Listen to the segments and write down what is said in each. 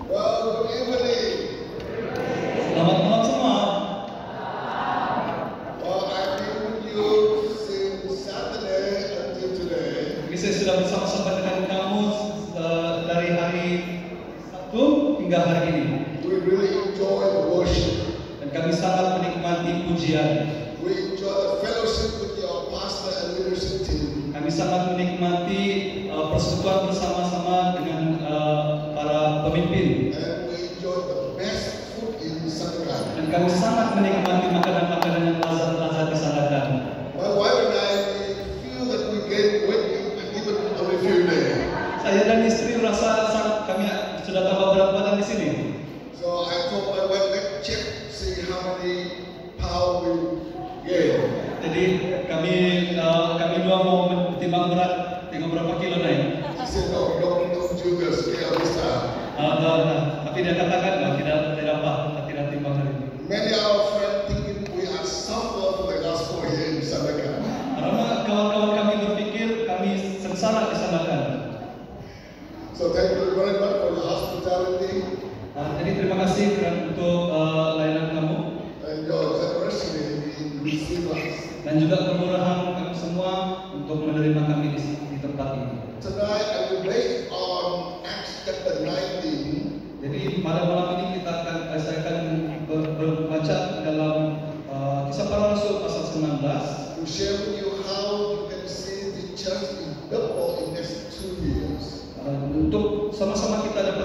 Well, good evening. Selamat malam semua. Well, I've been with you since Saturday until today. Jadi saya sudah bersama-sama dengan kamu dari hari Sabtu hingga hari ini. We really enjoy the worship. Dan kami sangat menikmati pujian. We enjoy the fellowship with your pastor and leadership team. Kami sangat menikmati persekutuan bersama-sama dengan para pemimpin. And we enjoy the best food in Sandakan. Dan kami sangat menikmati makanan-makanan yang lazat-lazat di Sandakan. My wife and I feel that we gain weight even on a few days. Saya dan istri merasa kami sudah tambah berat badan di sini. So I told my wife, let's check, see how many pounds we gain. Jadi kami dua mau timbang berat, tengok berapa kilo naik. She said, no, don't do the scale this time. Tapi dia katakan tidak timbang hari ini. Many of our friends thinking we are suffer for the gospel here in Sandakan. Karena kawan-kawan kami berpikir kami sengsara di Sandakan. So thank you very much for the hospitality Jadi terima kasih untuk layanan kamu and your generosity in receiving us. dan juga kemurahan kamu semua untuk menerima kami di tempat ini. Tonight I will based on Acts chapter 19. Jadi pada malam ini saya akan berbaca dalam Kisah Para Rasul pasal 19 To share with you how you can see the church in double in next 2 years. untuk sama-sama supaya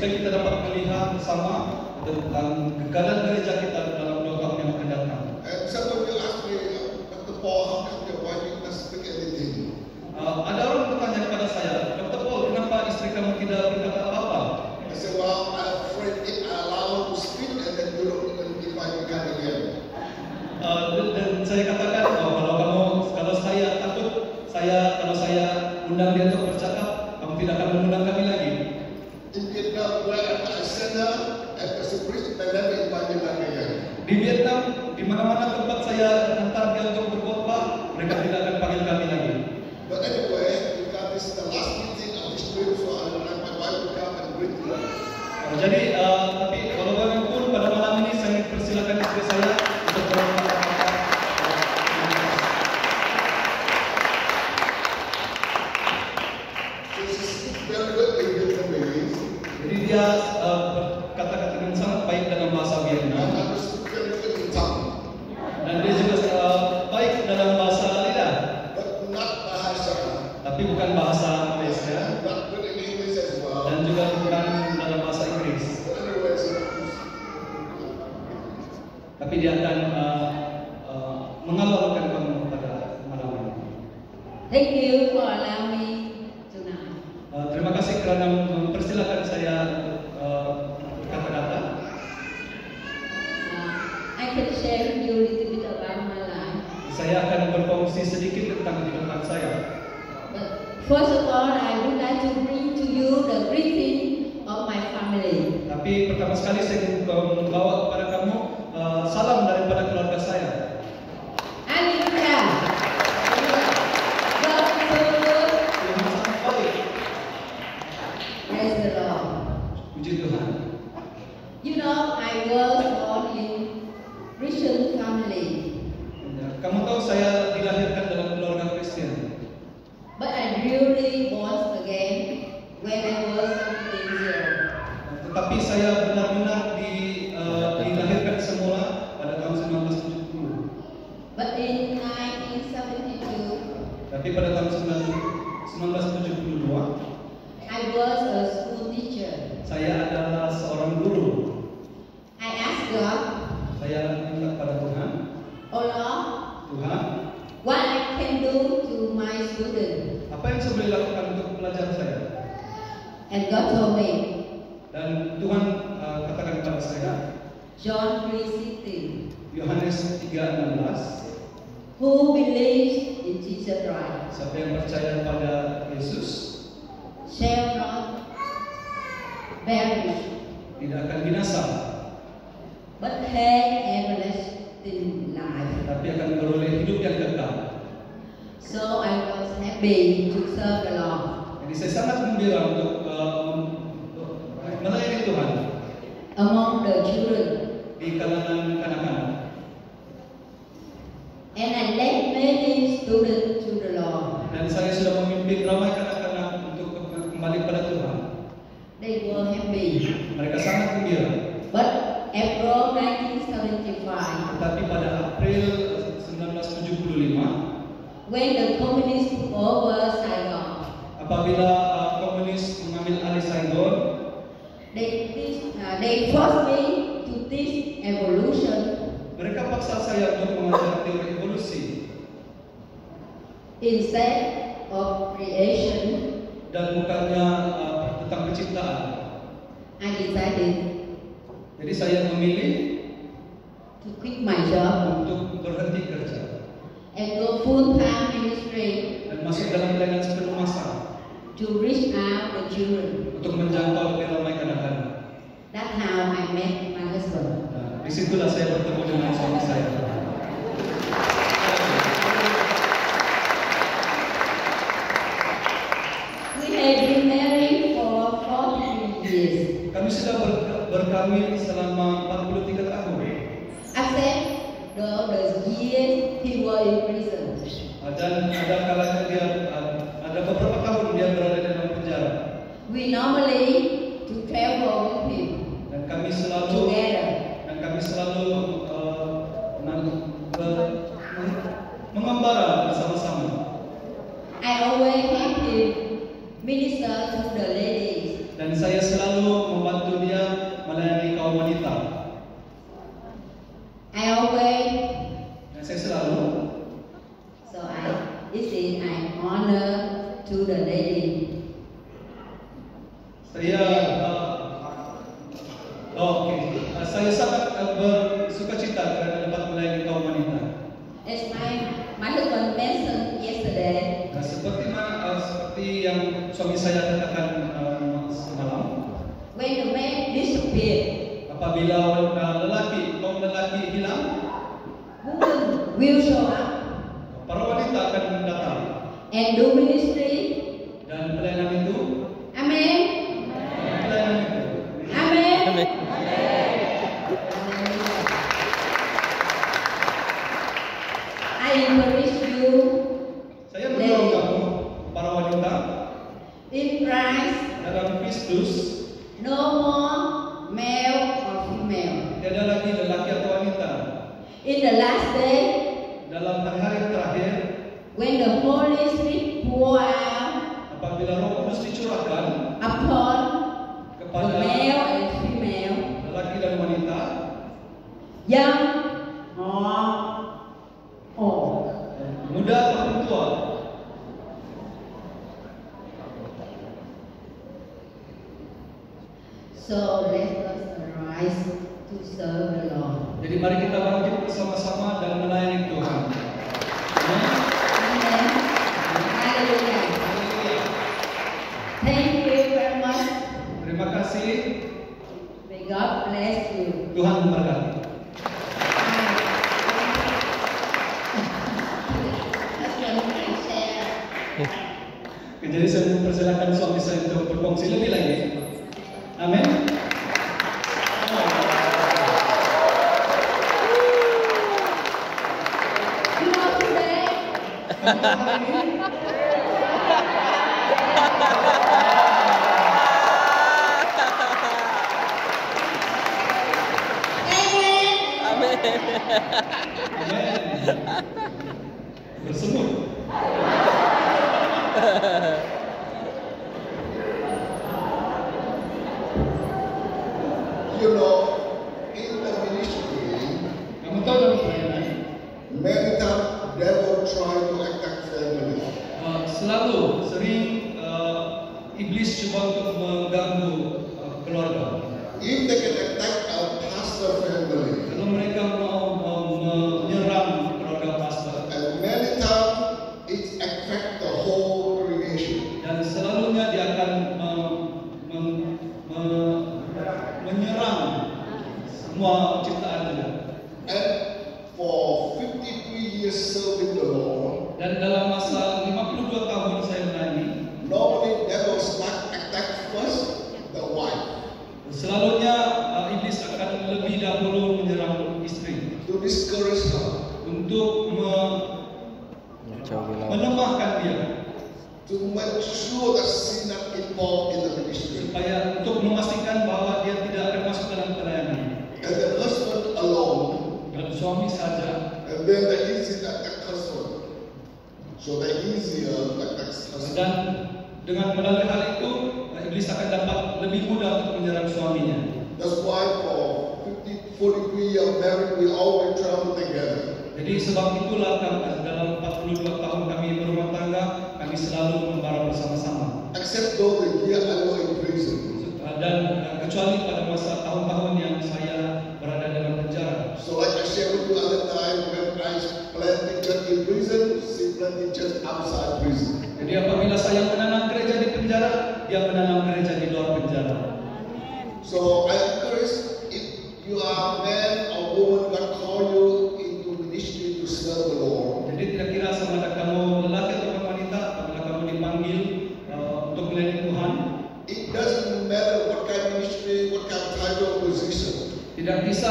kita dapat melihat bersama tentang kegagalan gereja kita dalam 2 tahun yang akan datang. And some of you ask me, Dr. Paul, how come your wife did not speak anything? Ada orang bertanya kepada saya, Dr. Paul, kenapa istri kamu tidak berkata apa-apa? I said, well, I'm afraid if I allow her to speak and then you don't even invite me back again. Dan saya katakan, kalau saya undang dia untuk bercakap, kamu tidak akan mengundang kami lagi. In Vietnam, wherever I send her, as a priest, I never invite me back again. Di Vietnam, di mana-mana tempat saya hantar dia untuk berkhotbah, mereka tidak akan panggil kami lagi. But anyway, because this is the last meeting of this trip, so I would like my wife to come and greet you. Jadi, tapi kalau bagaimanapun pada malam ini saya persilakan istri saya untuk berkata-kata. Very good English and English. Jadi dia berkata-kata dengan sangat baik dalam bahasa Vietnam. And I speak very good in tongue, Dan dia juga baik dalam bahasa lidah, but not bahasa. tapi bukan bahasa Malaysia Not good in English as well. dan juga bukan dalam bahasa Inggris. But anyway, so Tapi dia akan mengabarkan kamu pada malam ini. Thank you for allowing me tonight. Terima kasih kerana mempersilakan saya berkata-kata. I can share with you a little bit about my life. Saya akan berkongsi sedikit tentang kehidupan saya. But first of all, I would like to bring to you the greeting of my family. Tapi pertama sekali saya membawa kepada kamu salam daripada keluarga saya. Hallelujah. God is so good. Tuhan sangat baik. Praise the Lord. Puji Tuhan. You know, I was born in Christian family, Kamu tahu saya dilahirkan dalam keluarga Kristen. but I really born again when I was 17 years old. Tetapi saya benar-benar dilahirkan semula pada tahun 1970. But in 1972, Tapi pada tahun 1972, I was a school teacher. saya adalah seorang guru. I asked God, Saya minta pada Tuhan, oh Lord, Tuhan, what I can do to my student. apa yang saya boleh lakukan untuk pelajar saya? And God told me, Dan Tuhan katakan kepada saya, John 3:16, Yohanes 3:16, who believes in Jesus Christ siapa yang percaya pada Yesus shall not perish, tidak akan binasa, but have everlasting life. tapi akan beroleh hidup yang kekal. So I was happy to serve the Lord. Jadi saya sangat gembira untuk melayani Tuhan. the children. di kalangan kanak-kanak. And I led many students to the Lord. Dan saya sudah memimpin ramai kanak-kanak untuk kembali pada Tuhan. They were happy. Mereka sangat gembira. But April 1975, Tetapi pada April 1975, when the communists took over Saigon, apabila komunis mengambil alih Saigon, they forced me to teach evolution mereka paksa saya untuk mengajar teori evolusi instead of creation. dan bukannya tentang penciptaan. I decided Jadi saya memilih to quit my job untuk berhenti kerja and go full-time ministry dan masuk dalam pelayanan sepenuh masa to reach out the children. untuk menjangkau lebih ramai kanak-kanak. That's how I met my husband. Nah, disitulah saya bertemu dengan suami saya. We have been married for 43 years. Kami sudah berkawin selama 43 tahun. Except the years he was in prison. Dan ada kalanya dia ada beberapa tahun dia berada dalam penjara. We normally to travel with him Dan kami selalu together. mengembara bersama-sama. I always help him minister to the ladies. Dan saya selalu membantu dia melayani kaum wanita. I always Dan saya selalu this is an honor to the lady. Saya sangat bersuka cita karena dapat melayani kaum wanita. As my husband mentioned yesterday, Nah, seperti yang suami saya katakan semalam, when the man disappeared, apabila kaum lelaki hilang, women will show up para wanita akan datang and do ministry. dan pelayanan itu, Amen. pelayanan itu. Amen. Amen. I encourage you Saya mendorong kamu para wanita in Christ, dalam Kristus, no more male or female. tiada lagi lelaki atau wanita. In the last day, Dalam hari-hari terakhir, when the Holy Spirit pour out apabila Roh Kudus dicurahkan upon the kepada male and female, lelaki dan wanita, young or old, muda ataupun tua, so let us arise to serve the Lord. jadi mari kita bangkit bersama-sama dan melayani Tuhan. Amin. Amen. Hallelujah. Thank you very much. Terima kasih. May God bless you. Tuhan memberkati. Jadi saya mempersilakan suami saya untuk berkongsi lebih lagi. Amin. You know today, Amen. Amin. Bersemut. You know, in the ministry, Kamu tahu dalam pelayanan, many times devil try to attack family. selalu sering iblis coba untuk mengganggu keluarga. If they can attack our pastor family, Kalau mereka mau menyerang keluarga pastor, and many times it affect the whole creation. dan selalunya dia akan menyerang semua ciptaannya. And for 53 years serving the Lord, Dan dalam masa 52 tahun saya melayani, normally devil attack first the wife. selalunya iblis akan to discourage her, untuk melemahkan dia, to make sure that she's not involved in the ministry. supaya untuk memastikan bahwa dia tidak akan masuk dalam pelayanan. And the husband alone, Dan suami saja, and then the easy attack husband. So the easier attacks husband. dan dengan melalui hal itu iblis akan dapat lebih mudah untuk menyerang suaminya. That's why for 43 years married, we always travel together. Jadi sebab itulah dalam 42 tahun kami berumah tangga, kami selalu membara bersama-sama. Except though the year I was in prison. Dan kecuali pada masa tahun-tahun yang saya berada dalam penjara. So like I shared with you other time, when I planted church in prison, she planted church outside prison. Jadi apabila saya menanam gereja di penjara, dia menanam gereja di luar penjara. So I encourage, if you are a man or woman, God call you into ministry to serve the Lord. Jadi tidak kira sama ada kamu lelaki atau wanita, apabila kamu dipanggil untuk melayani Tuhan, It doesn't matter what kind of ministry, what kind of title or position. tidak bisa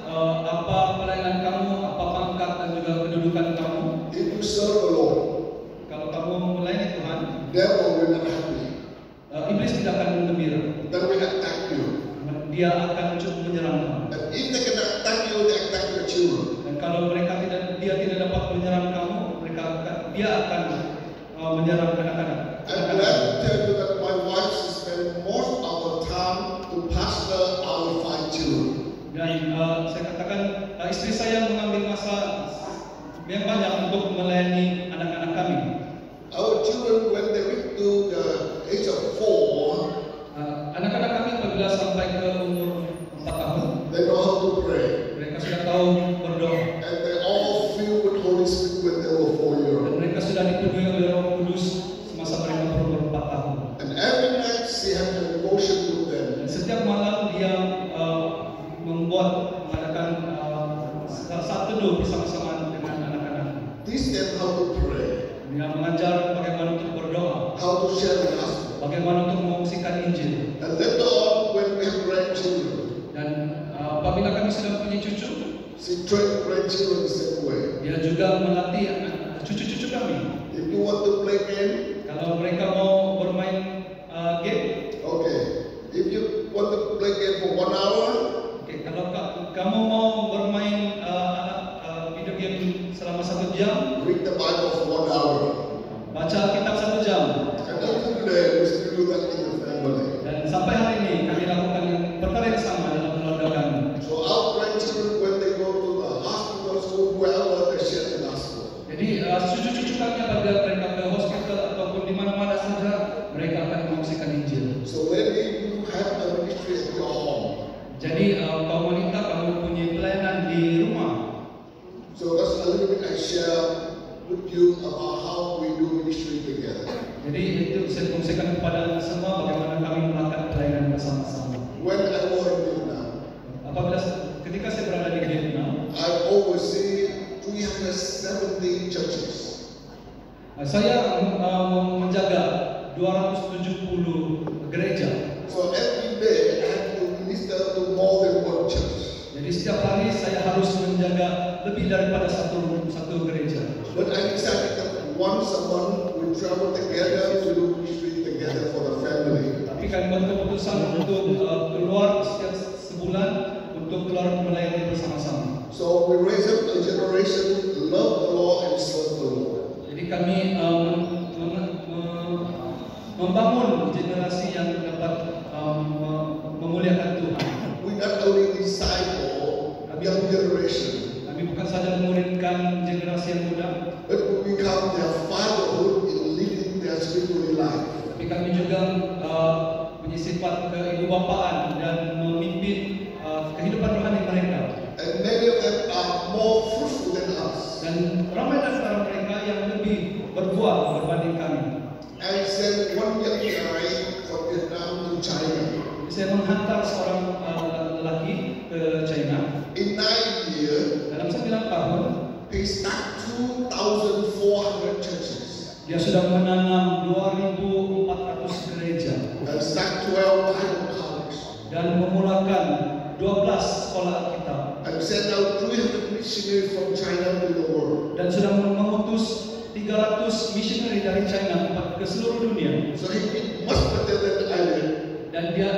apa pelayanan kamu, apa pangkat dan juga kedudukan kamu. If you serve the Lord, Kalau kamu melayani Tuhan, devil will not happy. iblis tidak akan gembira. Then we attack you. Dia akan cukup menyerang kamu. And if they can attack you, they attack your children. Dan kalau dia tidak dapat menyerang kamu, dia akan menyerang anak-anak. I'm glad to tell you that my wife spends most of the time to pastor our 5 children. Dan saya katakan istri saya mengambil masa yang banyak untuk melayani anak-anak kami. Our children, when they reach to the age of 4, Anak-anak kami apabila sampai ke umur 4 tahun, they know how to pray. mereka sudah tahu berdoa. And they all filled with Holy Spirit when they were 4 years Dan old. mereka sudah dipenuhi oleh Roh Kudus semasa mereka berumur 4 tahun. And every night she has a devotion with them. Dan setiap malam dia mengadakan saat teduh bersama-sama dengan anak-anak. Teach them how to pray, Dia mengajar bagaimana untuk berdoa, how to share the gospel. bagaimana untuk mengungsikan Injil. And later on, when we have grandchildren, Dan apabila kami sudah punya cucu, she trained grandchildren the same way. dia juga melatih cucu-cucu kami. If you want to play game, Kalau mereka mau bermain game, okay. If you want to play game for 1 hour, okay, kalau kamu mau bermain video game selama 1 jam, read the Bible for 1 hour. baca Alkitab 1 jam. And until today, we still do that in the family. Dan sampai hari ini kami lakukan perkara yang sama dalam keluarga kami. So our grandchildren, when they go to the hospital, school, wherever, they share the gospel. Jadi cucu-cucu kami apabila mereka ke hospital ataupun di mana-mana saja, mereka akan mengungsikan Injil. So maybe you have a ministry at your home. Jadi kaum wanita, kamu punya pelayanan di rumah. So that's a little bit I share with you about how we do ministry together. Jadi itu saya kongsikan kepada semua bagaimana kami melakukan pelayanan bersama-sama. When I was in Vietnam, Ketika saya berada di Vietnam, I oversee 370 churches. Saya menjaga 270 gereja. So every day I have to minister to more than one church. Jadi setiap hari saya harus menjaga lebih daripada satu gereja. But I decided that once a month we travel together to do ministry together for the family. Tapi kami buat keputusan untuk keluar setiap sebulan untuk keluar melayani bersama-sama. So we raise up a generation to love the Lord and serve the Lord. Jadi kami membangun generasi yang dapat memuliakan Tuhan. We not only disciple young generation, Kami bukan saja memuridkan generasi yang muda, but we become their fatherhood in leading their spiritual life. tapi kami juga punya sifat keibubapaan dan memimpin kehidupan rohani mereka. And many of them are more fruitful than us. Dan ramai antara mereka yang lebih berbuah berbanding kami. I sent one young guy from Vietnam to China. Saya menghantar seorang lelaki ke China. In 9 years, Dalam 9 tahun, he started 2,400 churches dia sudah menanam 2.400 gereja and start 12 Bible colleges dan memulakan 12 sekolah Alkitab and and sent out 300 missionaries from China to the world. Dan sudah mengutus 300 missionary dari China ke seluruh dunia. So he did much better than I did. Dan dia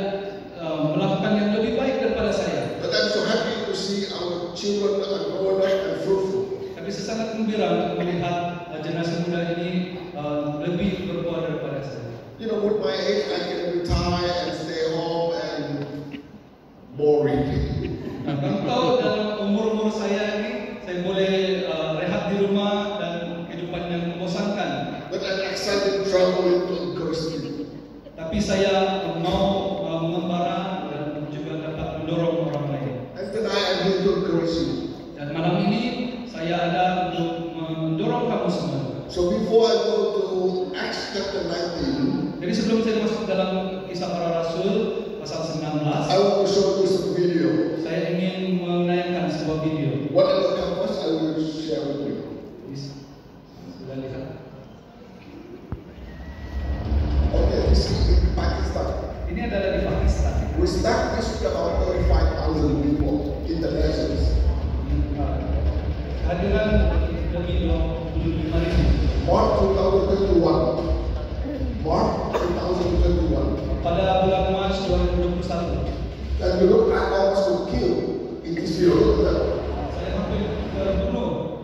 melakukan yang lebih baik daripada saya. But I'm so happy to see our children are grown up and fruitful. Tapi saya sangat gembira untuk melihat generasi muda ini lebih berbuah daripada saya. You know, with my age, I can retire and stay home and boring. Nah, kamu tahu dalam umur saya ini, saya boleh rehat di rumah dan kehidupan yang membosankan. But I'm excited traveling to encourage people. Tapi saya mau mengembara dan juga dapat mendorong orang lain. And tonight I'm here to encourage you. Dan malam ini saya ada untuk mendorong kamu semua. So before I go to Acts chapter 19, Jadi sebelum saya masuk dalam Kisah Para Rasul pasal 19, I want to show you some video. saya ingin menayangkan sebuah video. Whatever comes, I will share with you. Sudah lihat. Okay, this is in Pakistan. Ini adalah di Pakistan. We start this with about 35,000 people in the nations. Hadiran lebih 25.000. March 2021. March 2021. Pada bulan Maret 2021. And you look at almost were killed in this video. Saya hampir terbunuh.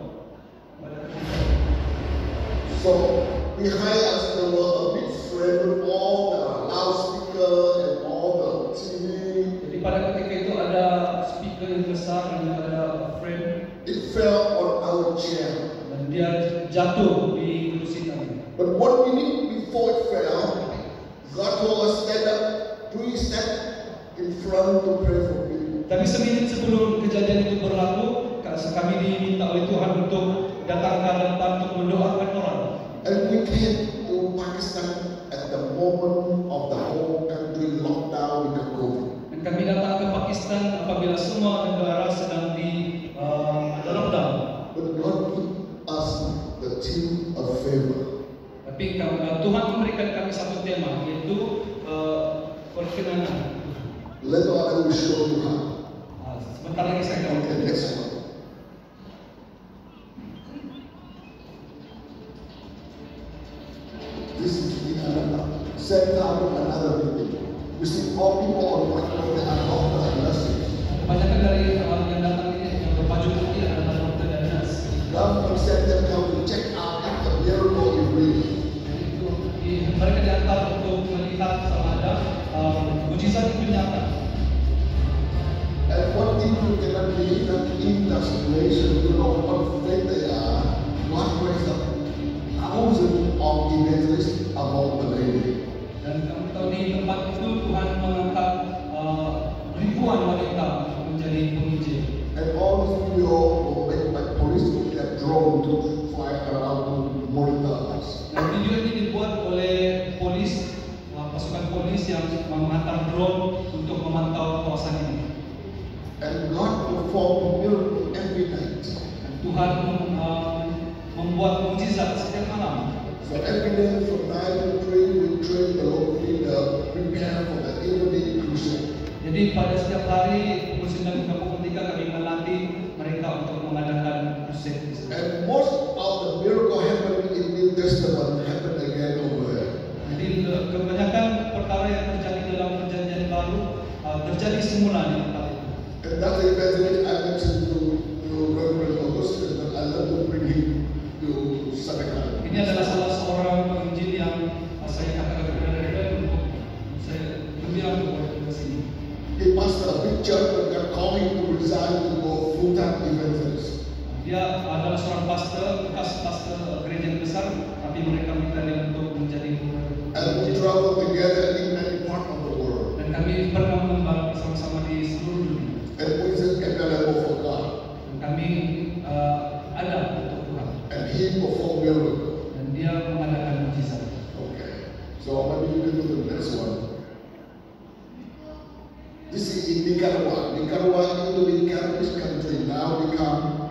So behind us there were a big frame with all the loudspeaker and all the TV. Jadi pada ketika itu ada speaker yang besar dan ada frame It fell on our chair. dan dia jatuh di kursi kami. But 1 minute before it fell, God told us stand up, please stand in front to pray for people. Tapi semenit sebelum kejadian itu berlaku, kami diminta oleh Tuhan untuk datang ke depan untuk mendoakan orang. And we came to Pakistan at the moment of the whole country locked down with the COVID. Dan kami datang ke Pakistan apabila semua negara sedang di lockdown. But God gave us the theme of favor. Tapi Tuhan memberikan kami satu tema, yaitu perkenanan. Later on I will show you how. Sebentar lagi saya akan Okay, next one. This is the same time another people. You see all people on platform that are doctors and nurses. Kebanyakan dari yang datang ini yang berbaju putih adalah dokter dan nurse. Government sent them come to check out if the miracle is real. Mereka diantar untuk melihat sama ada mujizat itu nyata. And one thing you cannot believe that in that situation, you know what faith they are. God raised up thousands of evangelists among the lady. Dan kamu tahu di tempat itu Tuhan mengangkat ribuan wanita untuk menjadi penginjil. And all this video were made by police with their drone to fly around to monitor us. Dan video ini dibuat oleh polis, pasukan polis yang menghantar drone untuk memantau kawasan ini. And God performed miracle every night. Dan Tuhan membuat mukjizat setiap malam. So every day from 9 to 3, we train the local leader, prepare for the evening crusade. Jadi pada setiap hari pukul 9 hingga pukul 3 kami melatih mereka untuk mengadakan crusade. And most of the miracle happening in New Testament happened again over there. Jadi kebanyakan perkara yang terjadi dalam perjanjian baru terjadi semula di tempat itu. And that's the evangelist I mentioned to Reverend Augustus, but I love to bring him to Senegal. Ini adalah salah seorang penginjil yang saya katakan kepada Reverend untuk saya gembira untuk ke sini. He pastor a big church, but God called him to resign to go full-time evangelist. Dia adalah seorang pastor, bekas pastor gereja yang besar, tapi mereka minta dia untuk menjadi And we travel together in many parts of the world. dan kami pernah mengembara bersama-sama di seluruh dunia. And we just available for God. Dan kami ada untuk Tuhan. And He performed miracles. Dan dia mengadakan mukjizat. Okay. So maybe you can do the next one. This is in Nicaragua. Nicaragua is the Caribbean country now become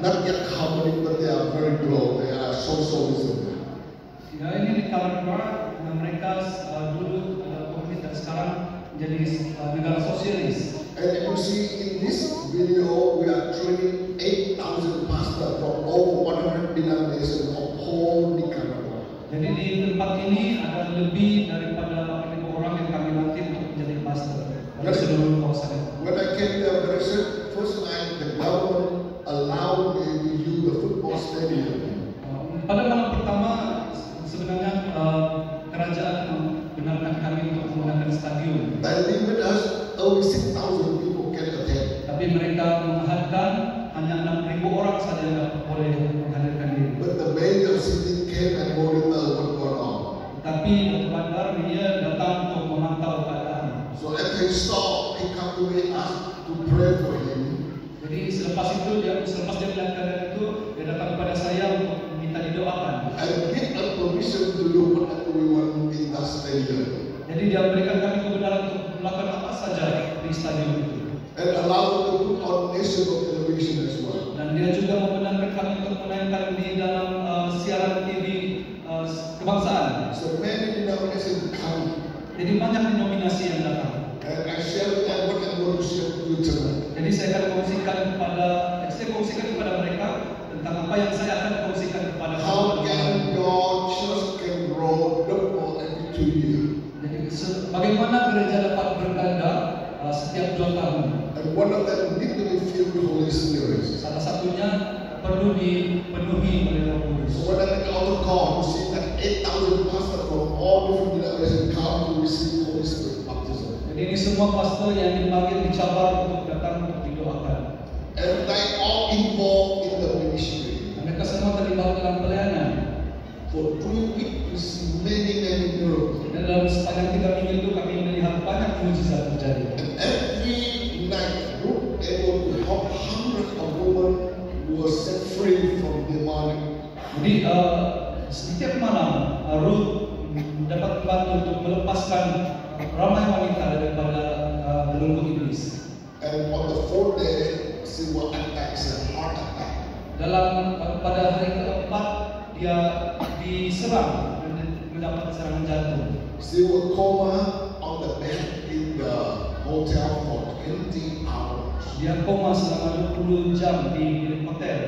not yet harmonic, but they are very low. They are socialism. Ya, ini di Nicaragua, mereka dulu komunis dan sekarang menjadi negara sosialis. And you see in this video, we are training 8,000 pastors from over 100 denominations of whole Nicaragua. Jadi di tempat ini ada lebih daripada 8.000 orang yang kami latih untuk menjadi pastor dari seluruh kawasan. When I came there, first night, the government allowed me to use the football stadium. Pada malam pertama, sebenarnya kerajaan membenarkan kami untuk menggunakan stadion. They limit us, only 6,000 people can attend. Tapi mereka menghadkan hanya 6.000 orang saja yang boleh menghadirkan diri. But the major city came and monitor what going on. Tapi bandar dia datang untuk memantau keadaan. So after he saw, he come to me, asked to pray for him. Jadi selepas dia melihat keadaan itu, dia datang kepada saya untuk minta didoakan. And give us permission to do whatever we want in that stadium. Jadi dia berikan kami kebenaran untuk melakukan apa saja di stadion itu. And allow us to put on national television as well. Dan dia juga membenarkan kami untuk menayangkan di dalam siaran TV kebangsaan. So many denominations come. Jadi banyak denominasi yang datang. And I share with them what I'm going to share with you tonight. Jadi saya kongsikan kepada mereka tentang apa yang saya akan kongsikan kepada How can your church can grow double every 2 years? Jadi bagaimana gereja dapat berganda setiap 2 tahun? And one of them need to be filled with Holy Spirit. Salah satunya perlu dipenuhi oleh Roh Kudus. So when I make altar call, you see that 8,000 pastors from all different denominations come to receive Holy Spirit baptism. Jadi ini semua pastor yang dipanggil dicabar untuk datang untuk didoakan. And they all involved in the ministry. Mereka semua terlibat dalam pelayanan. For 3 weeks, we see many miracles. Dan dalam sepanjang 3 minggu itu kami melihat banyak mukjizat terjadi. And every night, group able to help hundreds of women who were set free from demonic. Jadi setiap malam Ruth dapat membantu untuk melepaskan ramai wanita daripada belenggu iblis. And on the 4th day, she will attack, a heart attack. Dalam pada hari keempat dia diserang dan mendapat serangan jantung. She will coma on the bed in the hotel for 20 hours. Dia koma selama 20 jam di bilik hotel.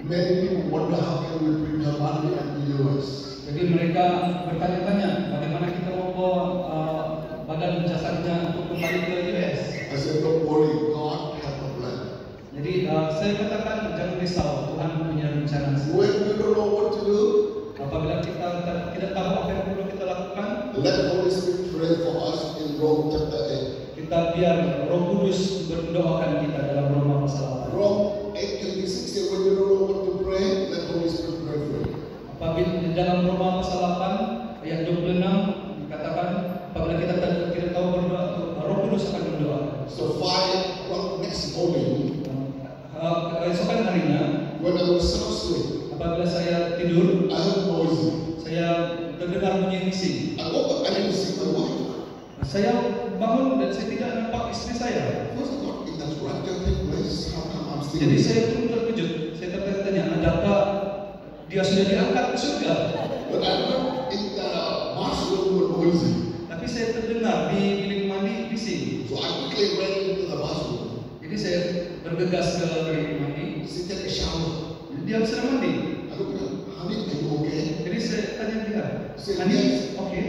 Many people wonder how can we bring her body to the US. Jadi mereka bertanya-tanya bagaimana kita membawa badan jasadnya untuk kembali ke US. I said, don't worry, God has a plan. Jadi saya katakan jangan risau, Tuhan punya rencana. When we don't know what to do, Apabila kita tidak tahu apa yang perlu kita lakukan, let Holy Spirit pray for us in Rome chapter 8. kita biar Roh Kudus mendoakan kita dalam Roma pasal 8. Rome 8:26 says, when you don't know what to pray, let Holy Spirit pray for you. Apabila di dalam Roma pasal 8 ayat 26 dikatakan apabila kita tidak tahu berdoa, Roh Kudus akan berdoa. So 5 o'clock next morning, Keesokan harinya, when I was sound asleep, apabila saya tidur, I heard noise. saya terdengar bunyi bising. I woke up, I didn't see my wife. Saya bangun dan saya tidak nampak istri saya. First I thought, if that's right, take place, how come I'm still Jadi here? saya pun terkejut. Saya tertanya, adakah dia sudah diangkat ke surga? But I heard in the bathroom were noisy. Tapi saya terdengar di bilik mandi bising. So I quickly ran into the bathroom. Jadi saya bergegas ke bilik mandi. She take a shower. Dia sedang mandi. I looked at her, honey, are you okay? Jadi saya tanya dia, Saya Hani, yes. oke?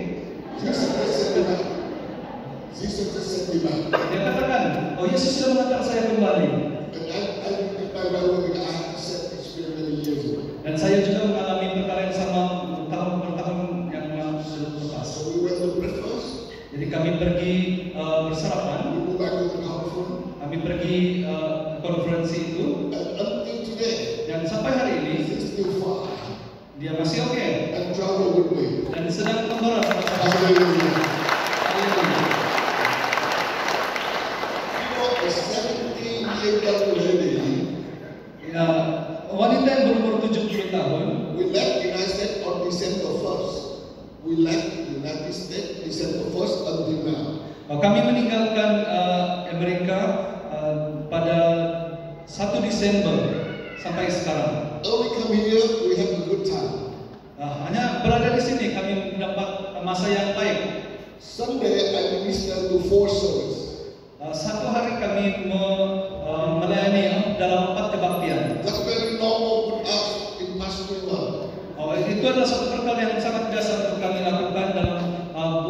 Jesus just sent me back. Jesus just sent me back. Dia katakan, oh Yesus sudah mengantar saya kembali. And by the way, I had the same experience many years ago. Dan saya juga mengalami perkara yang sama tahun-tahun yang lepas. So we went to breakfast. Jadi kami pergi bersarapan, We go back to the conference. kami pergi konferensi itu, And until today, dan sampai hari ini he's still fine. dia masih oke And travel with me. dan sedang kembali. Hallelujah. You know, a 17-year-old lady, Ya, wanita yang berumur 70 tahun, we left United States on December 1st. We left United States December 1st until now. kami meninggalkan Amerika pada 1 Desember sampai sekarang. We come here, we have a good time. Hanya berada di sini kami mendapat masa yang baik. Sunday, I minister to 4 services. Satu hari kami melayani dalam 4 kebaktian. That's very normal with us in pastoral work. Itu adalah satu perkara yang sangat biasa untuk kami lakukan dalam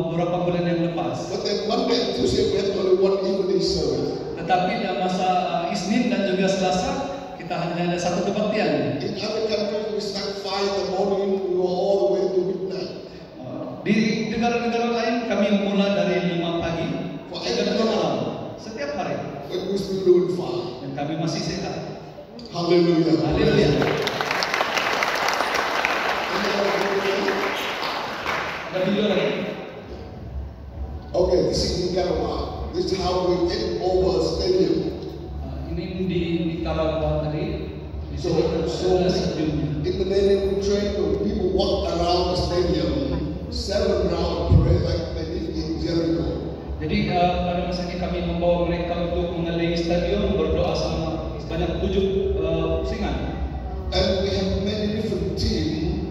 beberapa bulan yang lepas. But then Monday and Tuesday we have only one evening service. Tetapi dalam masa Isnin dan juga Selasa kita hanya ada satu kebaktian. In other countries we start 5 in the morning, we go all the way to midnight. Di negara-negara lain kami mulai dari 5 pagi hingga 2 malam setiap hari. But we still do it 5. Dan kami masih sehat. Hallelujah. Haleluya. Ada video lagi. Okay, this is Nicaragua. This is how we take over a stadium. Ini di Nicaragua tadi. Di So sini stadiumnya. in the day we train, people walk around the stadium 7 rounds parade like they did in Jericho. Jadi pada masa ini kami membawa mereka untuk mengelilingi stadion berdoa sama sebanyak 7 pusingan. And we have many different teams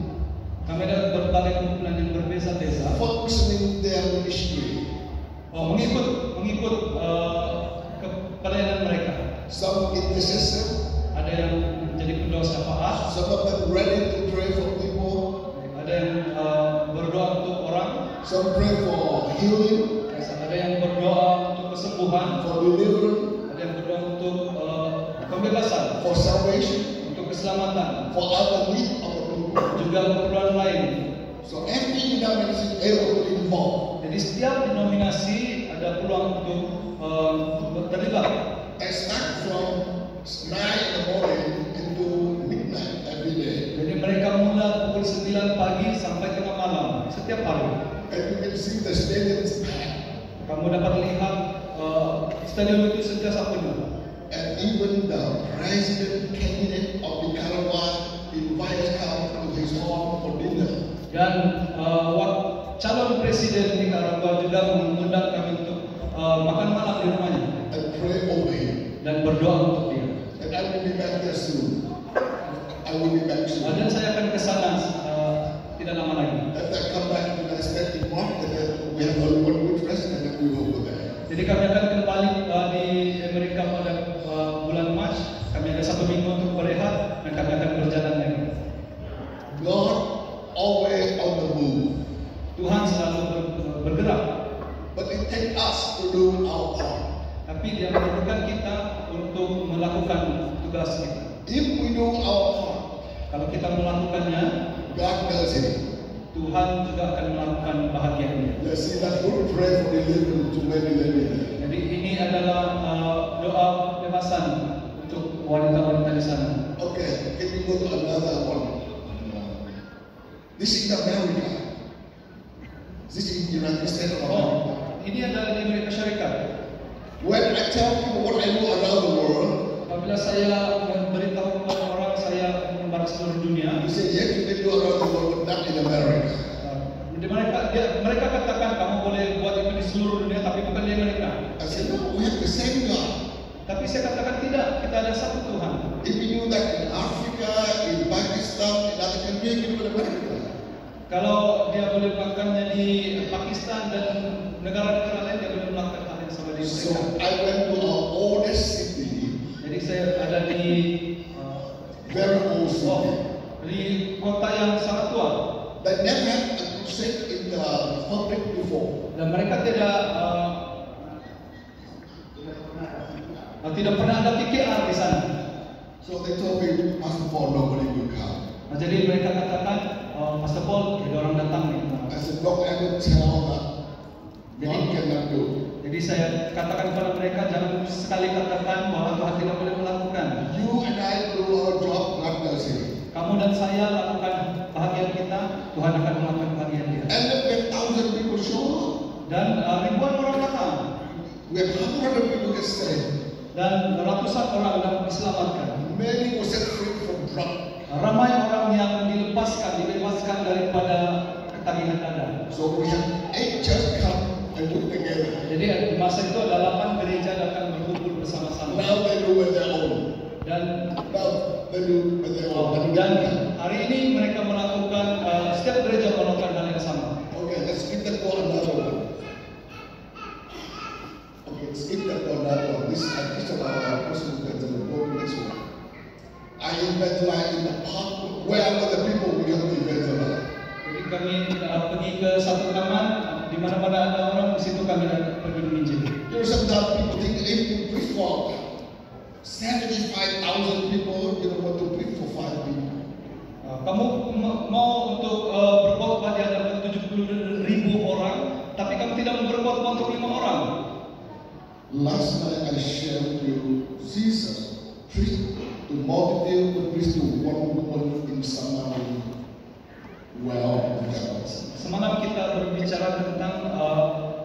Kami ada berbagai kumpulan yang berbeza-beza. functioning their ministry. Mengikut pelayanan mereka. Some intercessor, Ada yang menjadi pendoa syafaat, some of them ready to pray for people, ada yang berdoa untuk orang, some pray for healing, ada yang berdoa untuk kesembuhan, for deliverance, ada yang berdoa untuk pembebasan, for salvation, untuk keselamatan, for other needs of the people. juga keperluan lain. So every denomination is able to involve. Jadi setiap denominasi ada peluang untuk terlibat. I start from 9 in the morning into midnight every day. Jadi mereka mulai pukul 9 pagi sampai tengah malam setiap hari. And you can see the stadium is packed. Kamu dapat lihat stadion itu sentiasa penuh. And even the president candidate of Nicaragua invites come to his home for dinner. Dan calon presiden Nicaragua juga mengundang kami untuk makan malam di rumahnya And pray over him. dan berdoa untuk dia. And I will be back there soon. I will be back soon. Dan saya akan ke sana tidak lama lagi. As I come back to the state in March, and then we have only 1 week rest, and then we will go there. Jadi kami akan kembali di Amerika pada bulan Mac. Kami ada 1 minggu untuk berehat dan kami akan berjalan lagi. God always on the move, Tuhan selalu bergerak, but it takes us to do our part. tapi Dia memerlukan kita untuk melakukan tugas kita. If we do our part, Kalau kita melakukannya, God does it. Tuhan juga akan melakukan bahagiannya. Let's see that we pray for deliverance to many living. Jadi ini adalah doa kebebasan untuk wanita-wanita di sana. Okay, can we go to another one? This is America. This is United States of America. Ini adalah di Amerika Syarikat. When I tell people what I do around the world, Apabila saya memberitahu kepada orang saya mengembara seluruh dunia, you say yes, you can do around the world, but not in America. mereka katakan kamu boleh buat itu di seluruh dunia, tapi bukan di Amerika. I said, no, we have the same God. Tapi saya katakan tidak, kita ada satu Tuhan. If you do that in Africa, in Pakistan, in other countries, you can do it in America. Kalau dia boleh melakukannya di Pakistan dan negara-negara lain, dia boleh melakukan hal yang sama di So Amerika. I went to our oldest city, Jadi saya ada di very old city, di kota yang sangat tua, that never had a crusade in the public before. dan mereka tidak pernah ada PKR di sana. So they told me, Pastor Paul, nobody will come. Nah, jadi mereka katakan, Pastor Paul, ada orang datang nih. I said, don't ever tell that God cannot do. Jadi saya katakan kepada mereka, jangan sekali katakan bahwa Tuhan tidak boleh melakukan. You and I do our job, God does it. Kamu dan saya lakukan bahagian kita, Tuhan akan melakukan bahagian dia. And then we have 1,000 people show up. Dan ribuan orang datang, We have 100 people get saved. dan ratusan orang dapat diselamatkan. Many were set free from drug. Ramai orang yang dibebaskan daripada ketagihan dada. So we have 8 churches come and work together. Jadi di masa itu ada 8 gereja datang berkumpul bersama-sama. Now they do with their own. Dan Dan hari ini mereka melakukan setiap gereja melakukan hal yang sama. okay, let's get that to another one. skip that one, that one. This I teach about a person who gets in the book next one. I evangelize in the park wherever the people we have to evangelize. Jadi kami pergi ke satu taman, di mana-mana ada orang, di situ kami pergi menginjil. You know, sometimes people think if you preach for 75,000 people, you don't want to preach for 5 people. Kamu mau untuk berkhotbah di hadapan 70.000 orang, tapi kamu tidak mau berkhotbah untuk 5 orang. Last night I shared with you, Jesus preached to multitude, but preached to one woman in Samaria. Well, semalam kita berbicara tentang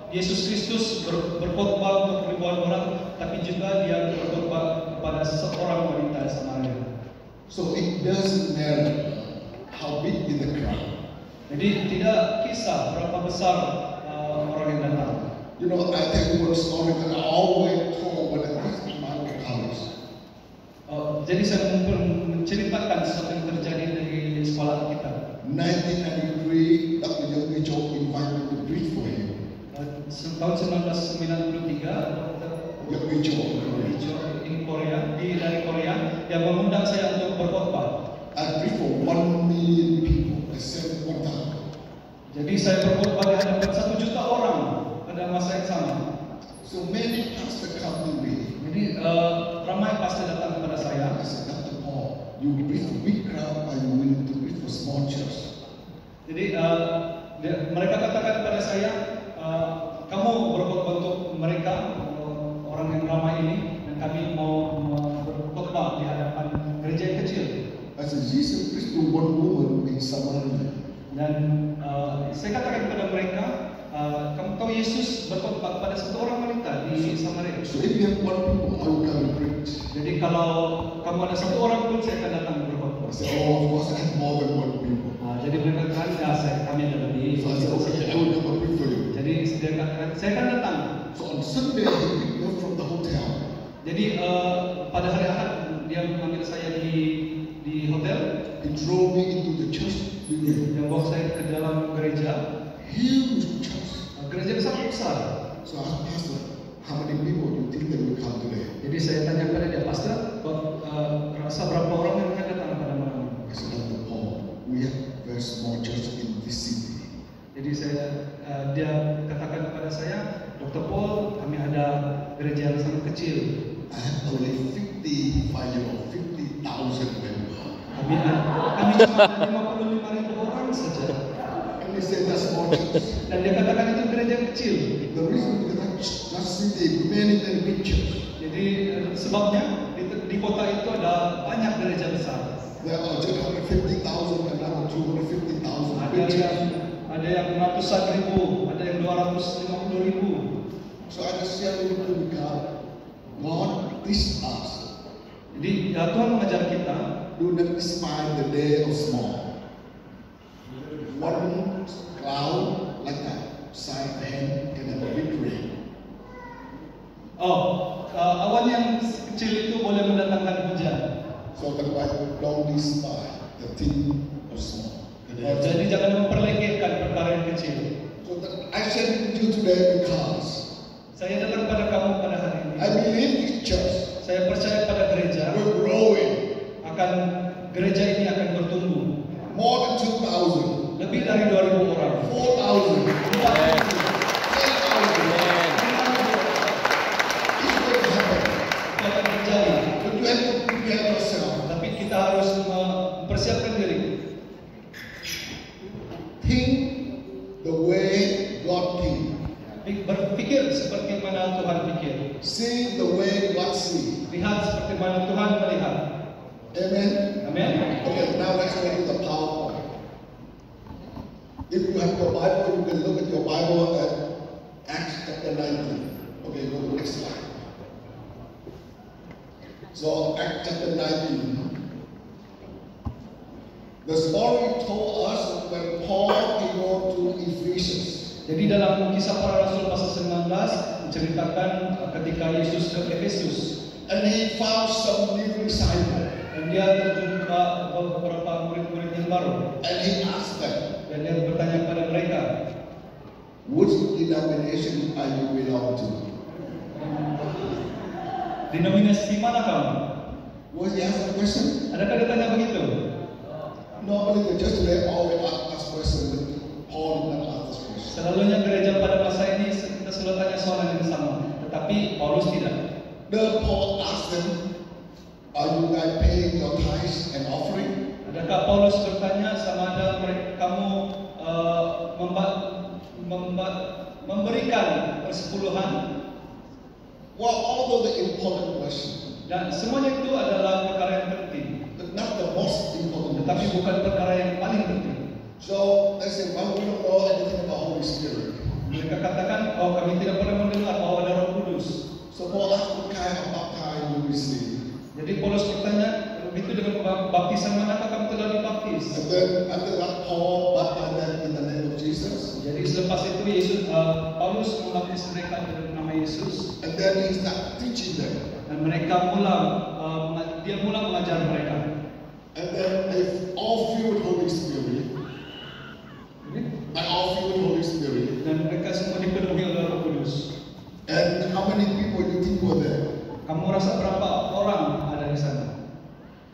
Yesus Kristus berkhotbah untuk ribuan orang, tapi juga dia berkhotbah kepada seorang wanita Samaria. So it doesn't matter how big is the crowd. Jadi tidak kisah berapa besar orang yang datang. You know, I tell you one story that I always told when I was in Bible college. Jadi saya menceritakan sesuatu yang terjadi di sekolah kita. 1993, Dr. Young Cho invited me to preach for him. Tahun 1993, Young Cho in Korea, dari Korea, yang mengundang saya untuk berkhotbah. I preached for 1 million people at 1 time. Jadi saya berkhotbah di hadapan 1 juta orang pada masa yang sama. So many pastors come to me. Jadi ramai pastor datang kepada saya. I said, Dr. Paul, you preach for big crowd, are you willing to preach for small church? Jadi mereka katakan kepada saya, kamu berkhotbah untuk mereka, orang yang ramai ini, dan kami mau berkhotbah di hadapan gereja yang kecil. I said, Jesus preached to one woman in Samaria. Dan saya katakan kepada mereka, kamu tahu Yesus berkhotbah kepada satu orang wanita di Samaria. So if you have one people, I will come and preach. Jadi kalau kamu ada satu orang pun, saya akan datang berkhotbah. I said, oh, of course I have more than one people. Jadi mereka katakan, kami ada lebih. So I said, okay, I will come and preach for you. Jadi dia katakan, saya akan datang. So on Sunday, he picked me up from the hotel. Jadi pada hari Ahad dia mengambil saya di hotel. He drove me into the church building. Yang bawa saya ke dalam gereja. Huge church. Gereja sangat besar. So I asked Pastor, how many people do you think that will come today? Jadi saya tanya kepada dia, Pastor, rasa berapa orang yang akan datang pada malam ini? I said, Dr. Paul, we have very small church in this city. Jadi dia katakan kepada saya, Dr. Paul, kami ada gereja yang sangat kecil. I have only 50,000 members. Kami cuma ada 55.000 orang saja. And he said, that's small church. Dan dia katakan itu gereja yang kecil. The reason because that city many big church. Jadi sebabnya di kota itu ada banyak gereja besar. There are just 150,000 and now 250,000 big church. Ada yang ratusan ribu, ada yang 250.000. So I just share with you God teach us. Jadi Tuhan mengajar kita, do not despise the day of small. One cloud like that, side hand can have a big rain. Awan yang kecil itu boleh mendatangkan hujan. So that's why don't despise the thing of small. Jadi jangan memperlengkekan perkara yang kecil. So that I share with you today because saya datang pada kamu pada hari ini. I believe this church. Saya percaya pada gereja. We're growing. Gereja ini akan bertumbuh. More than 2,000. Lebih dari 2.000 orang. 4,000. 10,000. It's going to happen. Itu akan terjadi. But you have to prepare yourself. Tapi kita harus mempersiapkan diri. Think the way God thinks. Berpikir seperti mana Tuhan pikir. See the way God sees. Lihat seperti mana Tuhan melihat. Amen. Amen. Okay, now let's go to the PowerPoint. If you have your Bible, you can look at your Bible at Acts chapter 19. Okay, go to the next slide. So Acts chapter 19. The story told us when Paul came on to Ephesians. Jadi dalam kisah para rasul pasal 19 menceritakan ketika Yesus ke Efesus. And he found some new disciples. Dan dia terjumpa beberapa murid-murid yang baru. And he asked them. Dan dia bertanya kepada mereka, Which denomination are you belong to? Denominasi mana kamu? Was he asked a question? Adakah dia tanya begitu? Normally the church today always ask questions, but Paul did not ask this question. Selalunya gereja pada masa ini kita selalu tanya soalan yang sama, tetapi Paulus tidak. Then Paul asked them, are you guys paying your tithes and offering? Adakah Paulus bertanya sama ada kamu memberikan persepuluhan? Well, all those are important questions, Dan semuanya itu adalah perkara yang penting, but not the most important. tetapi bukan perkara yang paling penting. So they say, well, we don't know anything about Holy Spirit. Mereka katakan, oh kami tidak pernah mendengar bahwa ada Roh Kudus. So Paul asked, what kind of baptism you receive? Jadi Paulus bertanya, begitu dengan baptisan manakah kamu telah dibaptis? And then after that, Paul baptized them in the name of Jesus. Jadi selepas itu Paulus membaptis mereka dalam nama Yesus. And then he started teaching them. Dan mereka dia mula mengajar mereka. And then they all filled with Holy Spirit. By all filled with Holy Spirit. Dan mereka semua dipenuhi oleh Roh Kudus. And how many people do you think were there? Kamu rasa berapa orang ada di sana?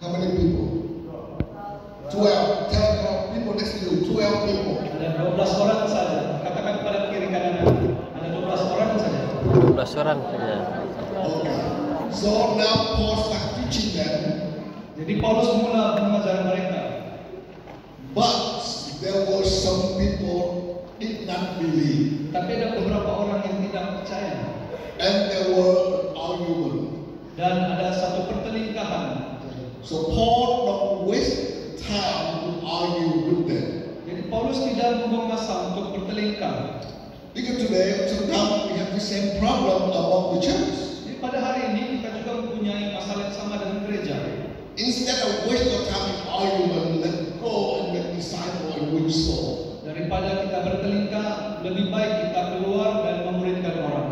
How many people? 12. Tell people next to you, 12 people. Ada 12 orang saja. Katakan pada kiri kanan ada 12 orang saja. 12 orang saja. Okay. So now Paul started teaching them. Jadi Paulus mula mengajar mereka. But there were some people did not believe. Tapi ada beberapa orang yang tidak percaya. And there were arguments. Dan ada satu pertelingkahan. So Paul don't waste time to argue with them. Jadi Paulus tidak membuang masa untuk bertelingkah. Because today, sometimes we have the same problem among the church. Jadi pada hari ini kita juga mempunyai masalah yang sama dengan gereja. Instead of waste your time in argument, let's go and make disciples and win souls. Daripada kita bertelingkah, lebih baik kita keluar dan memuridkan orang.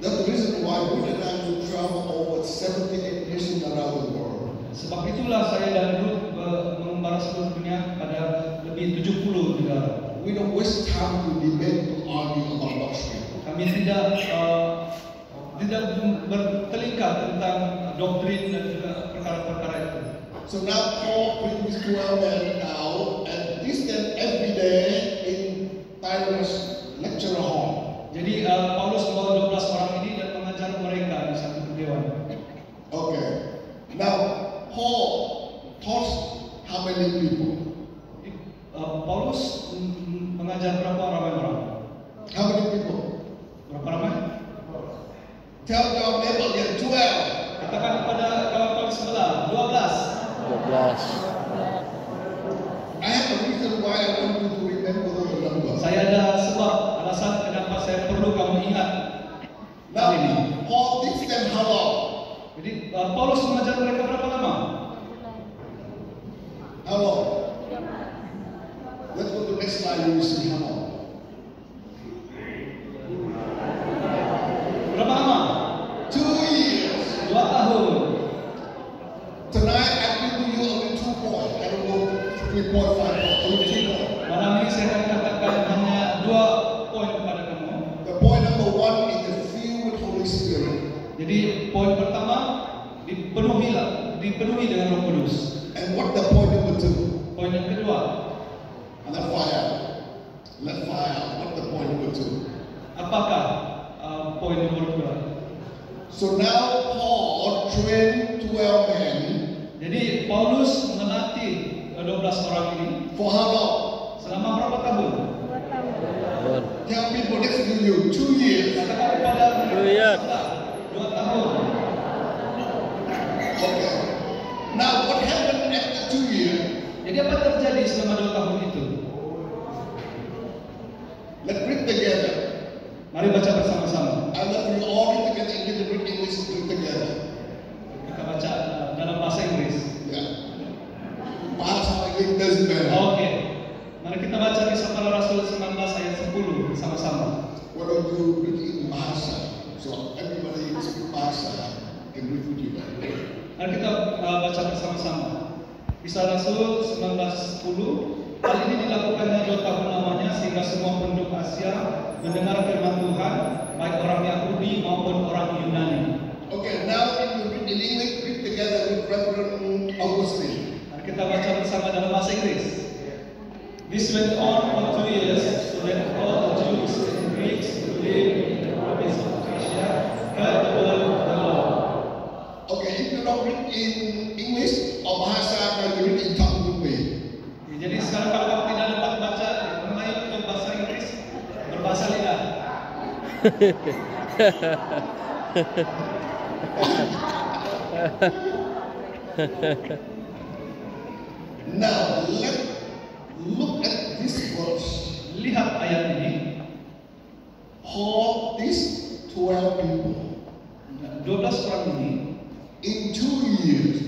That's the reason why we and I will travel over 78 nations around the world. Sebab itulah saya dan Ruth mengembara seluruh dunia pada lebih 70 negara. We don't waste time to debate, to argue about doctrine. Kami tidak bertelingkah tentang doktrin dan juga perkara-perkara itu. So now Paul brings 12 men out and teach them every day in Tyrus lecture hall. Jadi Paulus membawa 12 orang ini dan mengajar mereka di satu dewan. Okay. Now Paul taught how many people? Paulus mengajar berapa orang? How many people? Berapa ramai? Tell your neighbor, get 12. Katakan kepada kawan-kawan sebelah, 12. 12. I have a reason why I want you to remember those numbers. Saya ada sebab, alasan kenapa saya perlu kamu ingat hal ini. Now, Paul teach them how long? Jadi Paulus mengajar mereka berapa lama? How long? Let's go to the next slide. You will see how long. Berapa lama? 2 years. 2 tahun. Tonight I give you only 2 points. I don't know 3.5 points. Only 3 points. Malam ini saya akan katakan hanya 2 poin kepada kamu. The point number 1 is the filled with Holy Spirit. Jadi poin pertama dipenuhi dengan Roh Kudus. And what the point number 2? Poin yang kedua, Let fire. Let fire. What the point number 2? apakah poin nomor 2? So now Paul trained 12 men. Jadi Paulus melatih 12 orang ini For how long? selama berapa tahun? Tell people next to you, 2 years. Katakan kepada mereka 2 years. 2 tahun. Okay. Now what happened after 2 years? Jadi apa terjadi selama 2 tahun itu? Let's read together. Mari baca bersama-sama. I love you all read together and get to read English read together. Kita baca dalam bahasa Inggris. Yeah. Bahasa Inggris doesn't matter. Oke. Mari kita baca di Kisah Rasul 19 ayat 10 sama-sama. Why don't you read in bahasa? So everybody speak bahasa can read with you. Mari kita baca bersama-sama. Kisah Rasul 19:10. Hal ini dilakukannya 2 tahun lamanya sehingga semua penduduk Asia mendengar firman Tuhan, baik orang Yahudi maupun orang Yunani. Okay, now in bersama dalam bahasa Inggris. This went on for 2 years, so that all the Jews and Greeks who live in the province of Asia heard the word of the Lord. Okay, if you don't read in English or bahasa, then you read in tongue way. Jadi sekarang kalau kamu tidak dapat baca Melayu atau bahasa Inggris, berbahasa lidah. Now, let's look at this verse. Lihat ayat ini. All these 12 people 12 orang ini in 2 years,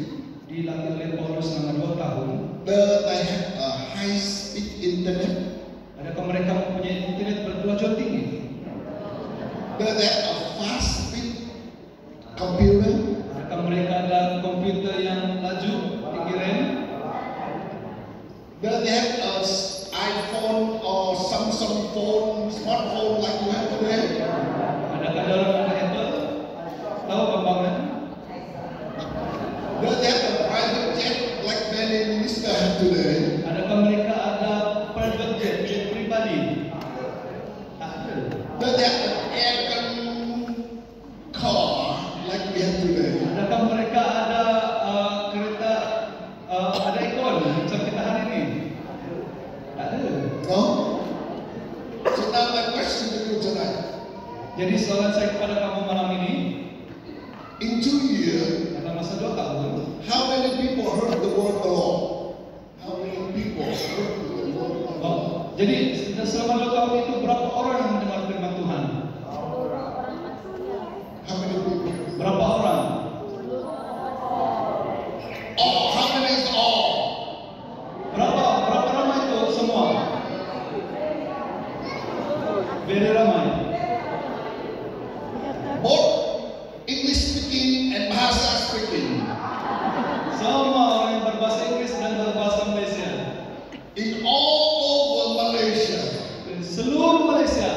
dilatih oleh Paulus selama 2 tahun. they have a high-speed internet. Adakah mereka mempunyai internet berkelanjutan tinggi? They have a fast-speed computer. Adakah mereka ada komputer yang laju, tinggi RAM? They have a iPhone or Samsung phone, smartphone like you have today. Adakah ada orang yang Apple? Tahu kembangan? They have a private jet like many ministers have today. Adakah mereka ada private jet, jet pribadi? Tak ada. They have an air car like we have today. Adakah mereka ada kereta ada aircon macam kita hari ini? Tak ada. No? So now my question to you tonight. Jadi soalan saya kepada kamu malam ini, In 2 years, dalam masa 2 tahun, how many people heard the word of the Lord? How many people heard the word of the Lord? jadi selama 2 tahun itu berapa orang yang mendengar firman Tuhan? How many people? Berapa orang? All. How many is all? Berapa ramai itu semua? Very ramai. Both English speaking and bahasa speaking. Semua orang yang berbahasa Inggris dan berbahasa Malaysia. In all over Malaysia, Dan seluruh Malaysia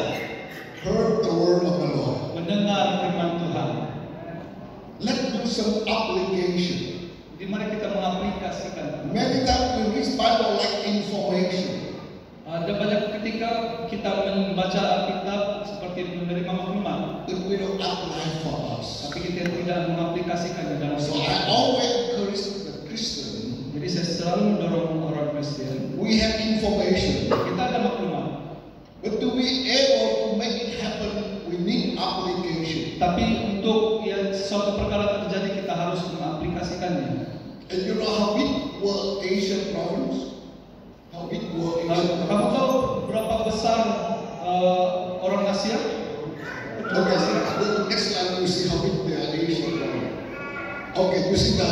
heard the word of the Lord. mendengar firman Tuhan. Let's do some application. Jadi mari kita mengaplikasikan. Many times we read Bible like information. Ada banyak ketika kita membaca Alkitab seperti menerima maklumat, But we don't apply for us. tapi kita tidak mengaplikasikannya dalam So I hidup. always encourage the Christian. Jadi saya selalu mendorong orang Kristen. We have information. Kita ada maklumat, But to be able to make it happen, we need application. tapi untuk yang suatu perkara terjadi kita harus mengaplikasikannya. And you know how big were Asian province? How big were Asian Kamu province? tahu berapa besar orang Asia? Okay, so the next slide you see how big the Asian province. Okay, you see the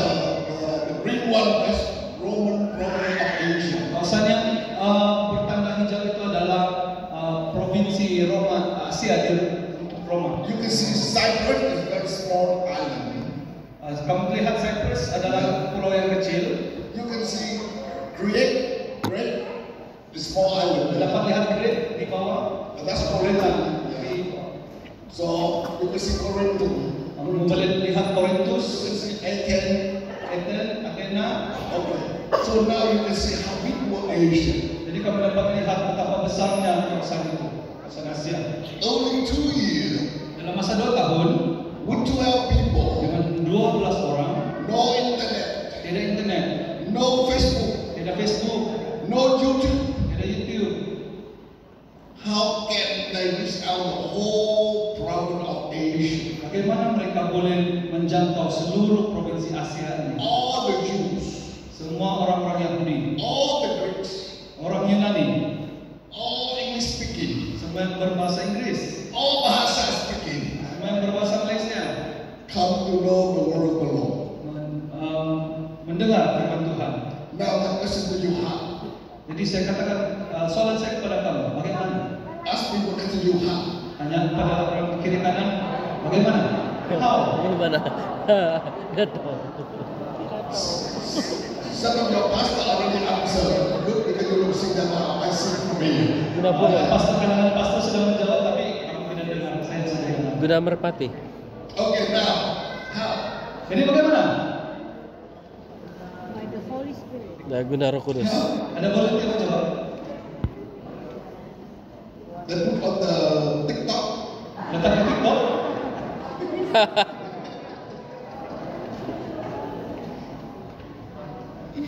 green one, that's Roman province of Asia. Bahasanya bertanda hijau itu adalah provinsi Roma, Asia di Roma. You can see Cyprus is a very small island. Kamu lihat Cyprus adalah pulau yang kecil. You can see Crete, the small island. Dapat lihat Crete di bawah. That's Kreta. Corinth. So you can see Corinth. Kamu boleh lihat Korintus, You can see Athens. Athena. Okay. So now you can see how big were Asia. Jadi kamu dapat lihat betapa besarnya kawasan itu, kawasan Asia. Only 2 years, Dalam masa 2 tahun, with 12 people, dengan 12 orang, no internet, tidak internet, no Facebook, tidak Facebook, no YouTube. tidak YouTube. How can they reach out the whole province of Asia? Bagaimana mereka boleh menjangkau seluruh provinsi Asia ini? All the Jews, Semua orang-orang Yahudi, all the Greeks, orang Yunani, all English speaking, semua yang berbahasa Inggris, all bahasa speaking, semua yang berbahasa Malaysia, come to know the word of the Lord. mendengar firman Tuhan. Now the question to you, how? Jadi saya katakan, soalan saya kepada kamu, bagaimana? Ask people to you, how? Tanya kepada orang kiri kanan, bagaimana? How? Gimana? Gak tahu. Some of your pastor already answered. Look, because you don't see them now. I see from me. Guna pula. Pastor kadang-kadang pastor sudah menjawab, tapi kamu tidak dengar. Saya saja yang dengar. Guna merpati. Okay, now, how? Jadi bagaimana? By the Holy Spirit. Guna Roh Kudus. Ada volunteer coba? Then put on the TikTok. Letak di TikTok.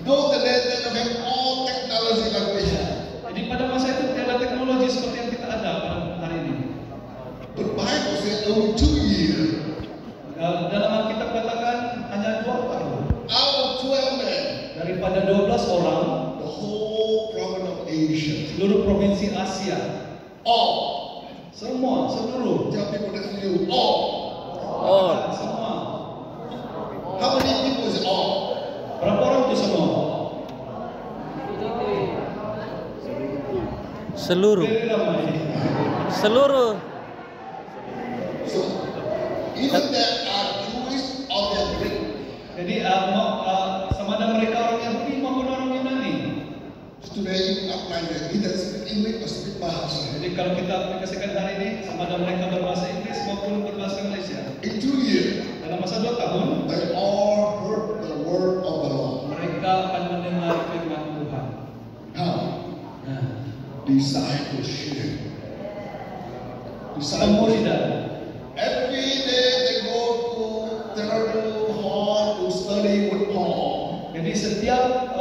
Though the day they have all technology like we have. Jadi pada masa itu tidak ada teknologi seperti yang kita ada pada hari ini. But Bible said only 2 years. Dalam Alkitab katakan hanya 2 tahun. Out of 12 men, Daripada 12 orang, the whole province of Asia, seluruh provinsi Asia, all. semua, seluruh, Tell people next to you, all. All. semua. How many people is it all? Berapa orang itu semua? Seluruh. Very ramai. Seluruh. So, either they are Jewish or they are Greek. Jadi sama ada mereka orang Yahudi maupun orang Yunani. Today you apply that either speak English or speak Bahasa. Jadi kalau kita aplikasikan hari ini, sama ada mereka berbahasa Inggris maupun berbahasa Malaysia. In 2 years, Dalam masa 2 tahun, they all heard the word of the Lord. mereka akan mendengar firman Tuhan. How? Nah, Discipleship. pemulihan. Every day they go to Theodore Hall to study with Paul. Jadi setiap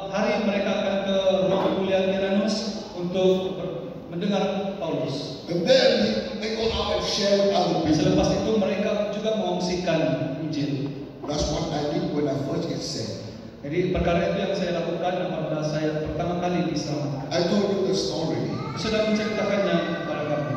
hari mereka akan ke ruang kuliah Tyrannus untuk mendengar Paulus. And then they go out and share with other people. Selepas itu mereka juga mengungsikan Injil. That's what I did when I first get saved. Jadi perkara itu yang saya lakukan apabila saya pertama kali diselamatkan. I told you the story. Sudah menceritakannya kepada kamu.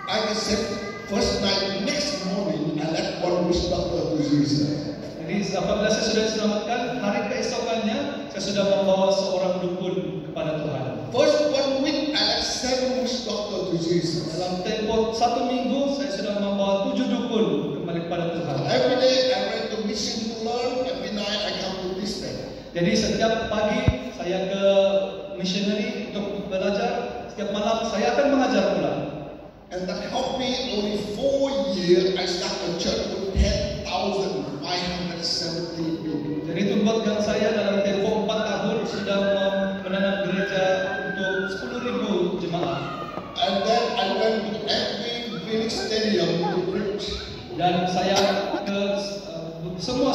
I get saved first night, next morning I let one witch doctor to Jesus. Jadi apabila saya sudah diselamatkan, hari keesokannya saya sudah membawa seorang dukun kepada Tuhan. First 1 week I let 7 witch doctor to Jesus. Dalam tempoh 1 minggu saya sudah membawa 7 dukun kembali kepada Tuhan. Every day I went to mission to learn. Every night I come to this day. Jadi setiap pagi saya ke missionary untuk belajar, setiap malam saya akan mengajar pula. And that helped me. Only 4 years I started a church with 10,570 people. Jadi itu buatkan saya dalam tempoh 4 tahun sudah menanam gereja untuk 10.000 jemaah. And then I went to every village stadium to preach. Dan saya ke semua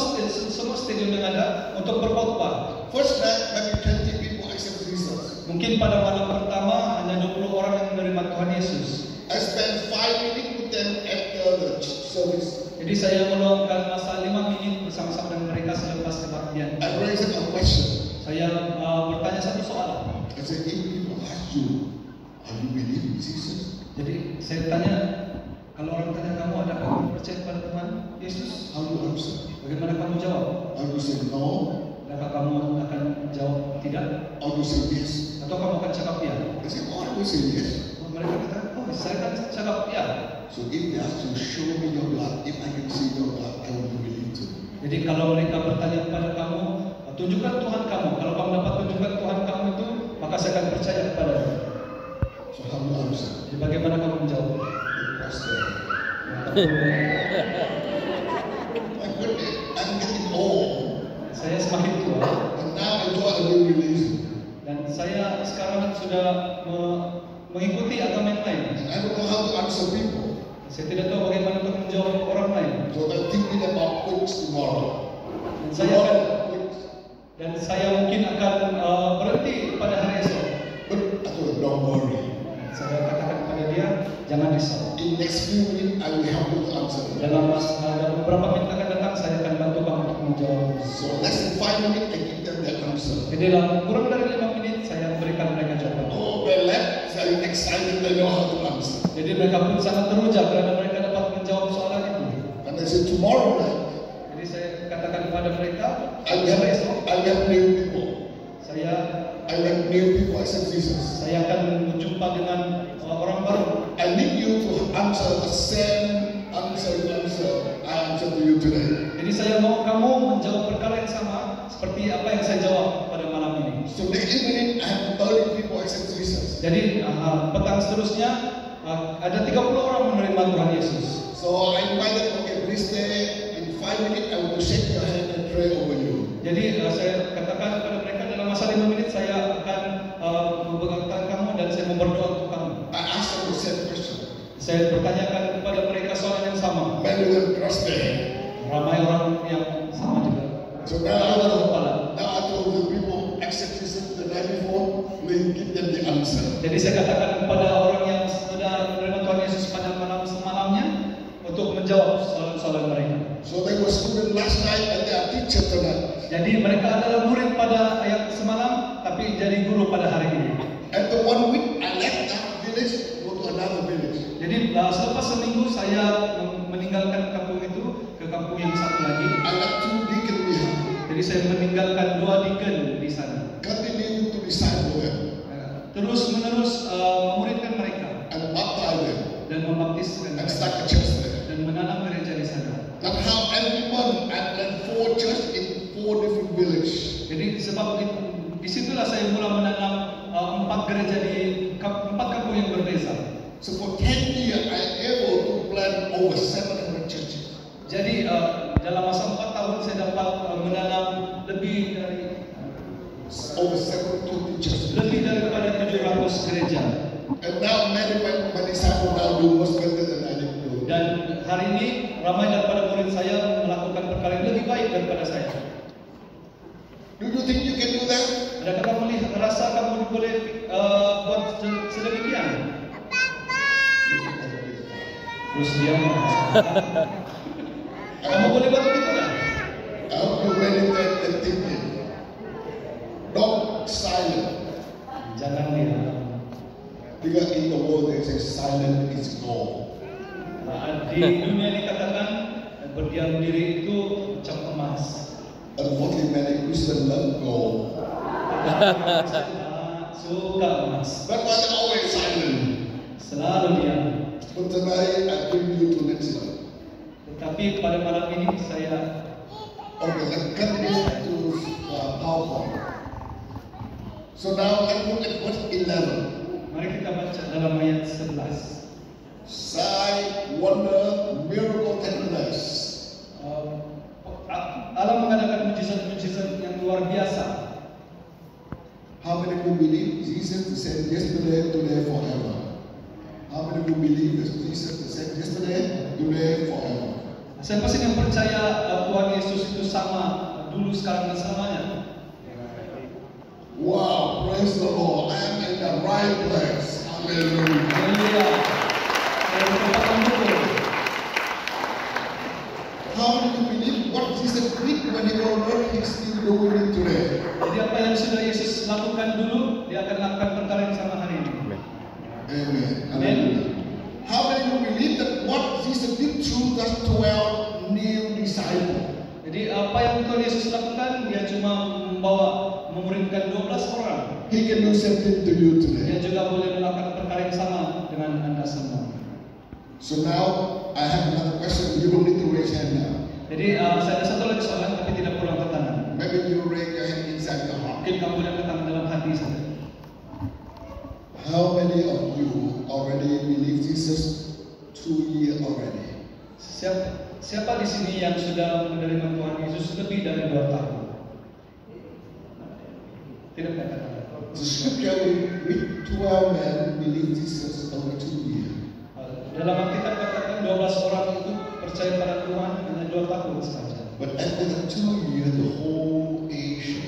stadium yang ada untuk berkhotbah. First night maybe 20 people accept Jesus. Mungkin pada malam pertama hanya 20 orang yang menerima Tuhan Yesus. I spent 5 minutes with them after the service. Jadi saya meluangkan masa 5 menit bersama-sama dengan mereka selepas kebaktian. I raised a question. Saya bertanya satu soalan. I said, if people ask you, are you believing Jesus? Jadi saya tanya, kalau orang tanya kamu adakah kamu percaya pada Tuhan Yesus? How do you answer? Bagaimana kamu jawab? How do you say no? Adakah kamu akan jawab tidak? How do you say yes? Atau kamu akan cakap ya? I said, oh, I will say yes. Mereka kata, oh saya akan cakap ya. So if they ask you, show me your blood, if I can see your blood, I will believe too. Jadi kalau mereka bertanya kepada kamu, tunjukkan Tuhan kamu. Kalau kamu dapat tunjukkan Tuhan kamu itu, maka saya akan percaya kepada-Mu. So how do you answer? Jadi bagaimana kamu menjawab? Pastor, my goodness, I'm getting old. Saya semakin tua And now I join a new religion. dan saya sekarang sudah mengikuti agama yang lain. And I don't know how to answer people. Saya tidak tahu bagaimana untuk menjawab orang lain. So I'm thinking about quits tomorrow. Dan saya mungkin akan berhenti pada hari esok. But I told him, don't worry. Saya katakan kepada dia, jangan risau. In next few minutes, I will help you to answer. Dalam beberapa menit akan datang, saya akan bantu kamu untuk menjawab. So less than 5 minutes, I give them that answer. Jadi dalam kurang dari 5 menit, saya berikan mereka jawaban. Oh, they left, very excited, they know how to answer. Jadi mereka pun sangat teruja karena mereka dapat menjawab soalan itu. And I said, tomorrow night, Jadi saya katakan kepada mereka, I have new people. saya I have new people accept Jesus. akan berjumpa dengan orang baru. I need you to answer the same answer I answered to you today. Jadi saya mau kamu menjawab perkara yang sama seperti apa yang saya jawab pada malam ini. So next evening, I have 30 people accept Jesus. Jadi petang seterusnya ada 30 orang menerima Tuhan Yesus. So I invited, okay, please stay in 5 minutes, I want to shake your hand and pray over you. Jadi saya katakan kepada mereka dalam masa 5 menit saya akan memegangkan kamu dan saya berdoa untuk kamu. I asked them the same question. Saya bertanyakan kepada mereka soal yang sama. Many of them crossed their hand. Ramai orang yang sama juga. So now I told the people, accept Jesus the night before, we give them the answer. Jadi saya katakan kepada orang yang sudah menerima Tuhan Yesus pada malam semalamnya untuk menjawab soalan-soalan mereka. So they were students last night and they are teachers tonight. Jadi mereka adalah murid pada ayat semalam, tapi jadi guru pada hari ini. And the 1 week I left that village, go to another village. Jadi selepas seminggu saya meninggalkan kampung itu ke kampung yang satu lagi. I left 2 deacons behind. Jadi saya meninggalkan 2 deacon di sana. Continue to disciple them Terus menerus memuridkan mereka and baptize them dan membaptiskan and mereka start a church there. dan menanam gereja di sana. That's how every month I plant 4 churches in 4 different villages. Jadi sebab itu, disitulah saya mula menanam 4 gereja di 4 kampung yang berbeza. So for 10 years I able to plant over 700 churches. Jadi dalam masa 4 tahun saya dapat menanam lebih dari Over 720 churches. lebih daripada 700 gereja. And now many disciples now do much better than I did do. Dan hari ini ramai daripada murid saya melakukan perkara yang lebih baik daripada saya. Do you think you can do that? Adakah kamu merasa kamu boleh buat sedemikian? Terus dia kamu boleh buat begitu kan? I hope you meditate and thinking. Don't silent. Jangan diam. Because in the world they say silent is gold. Di dunia dikatakan berdiam diri itu macam emas. Unfortunately, many Christians love gold. Suka emas. But why they always silent? Selalu diam. But tonight I bring you to next one. Tetapi pada malam ini saya Okay, let's continue to PowerPoint. So now let's look at verse 11. mari kita baca dalam ayat 11. Sign, wonder, miracle, tenderness. Allah mengadakan mujizat-mujizat yang luar biasa. How many of you believe Jesus the same yesterday, today, forever? How many of you believe that Jesus the same yesterday, today, forever? Siapa sih yang percaya Tuhan Yesus itu sama dulu, sekarang, dan selamanya? Wow, praise the Lord. I am in the right place. Hallelujah. Haleluya. Saya bertempat yang betul. How many of you believe what Jesus did when he was on earth, he's still doing it today? Jadi apa yang sudah Yesus lakukan dulu, dia akan lakukan perkara yang sama hari ini. Amen. Amen. How many of you believe that what Jesus did through the 12 new disciples? Jadi apa yang Tuhan Yesus lakukan, dia cuma memuridkan 12 orang. He can do something to you Dia today. juga boleh melakukan perkara yang sama dengan Anda semua. So now I have another question. You don't need to raise hand now. Jadi saya ada satu lagi soalan, tapi tidak perlu angkat tangan. Maybe you raise your hand inside your heart. Mungkin kamu angkat tangan dalam hati saja. How many of you already believe Jesus 2 years already? Siapa di sini yang sudah menerima Tuhan Yesus lebih dari 2 tahun? Tidak katakan. The scripture with 12 men believe Jesus over 2 years. Dalam Alkitab katakan 12 orang itu percaya pada Tuhan hanya 2 tahun saja. But after the 2 years, the whole Asia,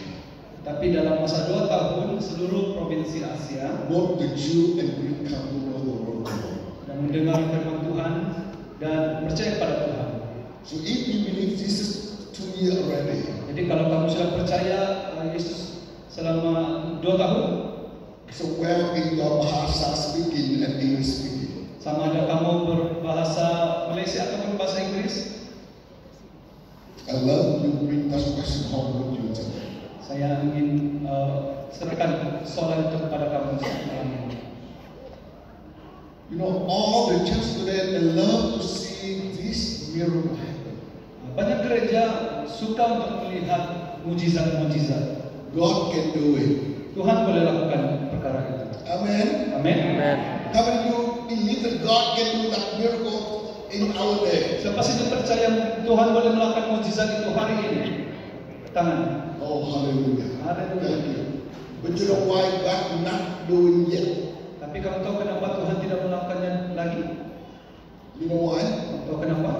Tapi dalam masa 2 tahun seluruh provinsi Asia both the Jew and Greek come to know the word of God. dan mendengar firman Tuhan dan percaya pada Tuhan. So if you believe Jesus 2 years already, Jadi kalau kamu sudah percaya Yesus selama 2 tahun, so where is your bahasa speaking and English speaking? sama ada kamu berbahasa Malaysia ataupun bahasa Inggris, I love you bring that question home with you today. saya ingin serahkan soalan itu kepada kamu malam ini. You know, all the church today, they love to see this miracle happen. Banyak gereja suka untuk melihat mujizat-mujizat. God can do it. Tuhan boleh lakukan perkara itu. Amen. Amin. Amen. How many of you believe that God can do that miracle in our day? Siapa sih yang percaya Tuhan boleh melakukan mukjizat itu hari ini? Tangan. Oh, hallelujah. Hallelujah. Thank you. But you know why God not doing yet? Tapi kamu tahu kenapa Tuhan tidak melakukannya lagi? You know why? Kamu tahu kenapa?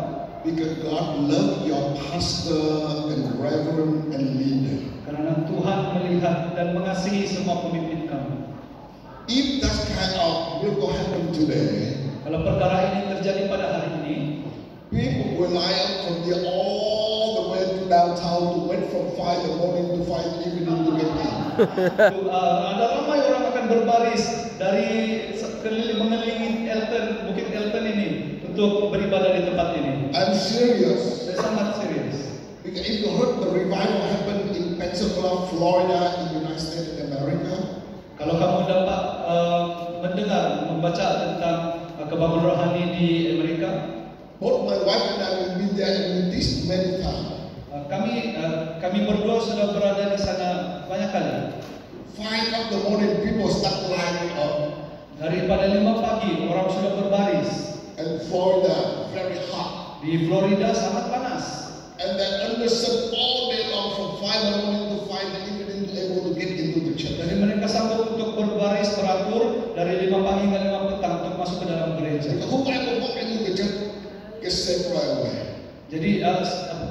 Because God loves your pastor and reverend and leader. Karena Tuhan melihat dan mengasihi semua pemimpin kamu. If that kind of miracle happen today, Kalau perkara ini terjadi pada hari ini, people will line up from there all the way to downtown to wait from 5 in the morning to 5 in the evening to get in. ada ramai orang akan berbaris dari mengelilingi Bukit Elton ini untuk beribadah di tempat ini. I'm serious. Saya sangat serius. Because if you heard the revival happened in Pensacola, Florida, in the United States of America, Kalau kamu dapat membaca tentang kebangunan rohani di Amerika, both my wife and I will be there in this many times. kami berdua sudah berada di sana banyak kali. 5 of the morning, people start lining up. Daripada 5 pagi orang sudah berbaris. And Florida, very hot. Di Florida sangat panas. And then under sun all day long from 5 in the morning to 5 in the evening to able to get into the church. Jadi mereka sanggup untuk berbaris teratur dari 5 pagi hingga 5 petang untuk masuk ke dalam gereja. Who can walk into the church gets saved right away. Jadi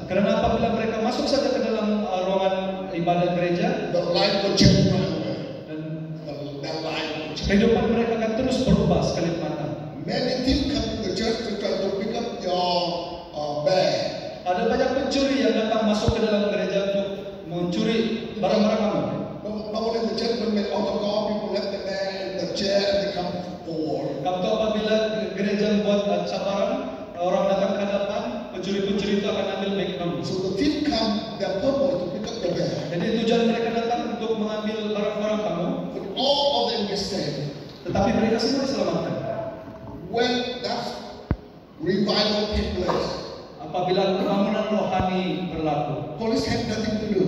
karena apabila mereka masuk saja ke dalam ruangan ibadah gereja, The life will change right away. dan The life will change. kehidupan mereka akan terus berubah sekali mata. Many thieves come to the church to try to pick up your bag. Ada banyak pencuri yang datang masuk ke dalam gereja untuk mencuri barang-barang kamu. No one in the church will make autocall. People left the bag in the chair and they come forward. Kamu tahu apabila gereja buat cabaran, orang datang ke hadapan, pencuri-pencuri itu akan ambil bag kamu. So the thief come, their purpose to pick up the bag. Jadi tujuan mereka datang untuk mengambil barang-barang kamu, But all of them get saved. tetapi mereka semua diselamatkan. When that revival takes place, Apabila kebangunan rohani berlaku, police had nothing to do.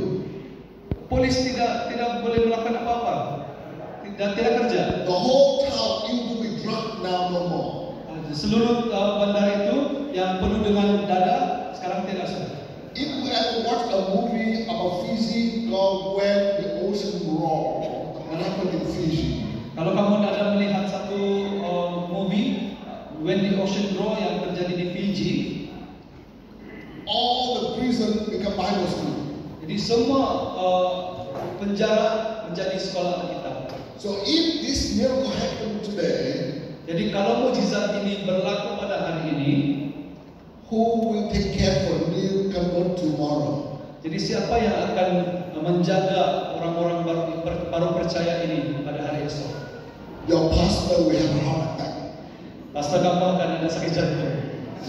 polis tidak boleh melakukan apa-apa, tidak kerja. The whole town need to be drunk now no more. Seluruh bandar itu yang penuh dengan dada sekarang tidak sudah. If we ever watch a movie about Fiji called When the Ocean Roared, what happened in Fiji? Kalau kamu ada melihat satu movie When the Ocean Roar yang terjadi di Fiji, All the prison become Bible school. jadi semua penjara menjadi sekolah kita. So if this miracle happened today, Jadi kalau mukjizat ini berlaku pada hari ini, who will take care for new convert tomorrow? jadi siapa yang akan menjaga orang-orang baru percaya ini pada hari esok? Your pastor will have a heart attack. Pastor kamu akan ada sakit jantung.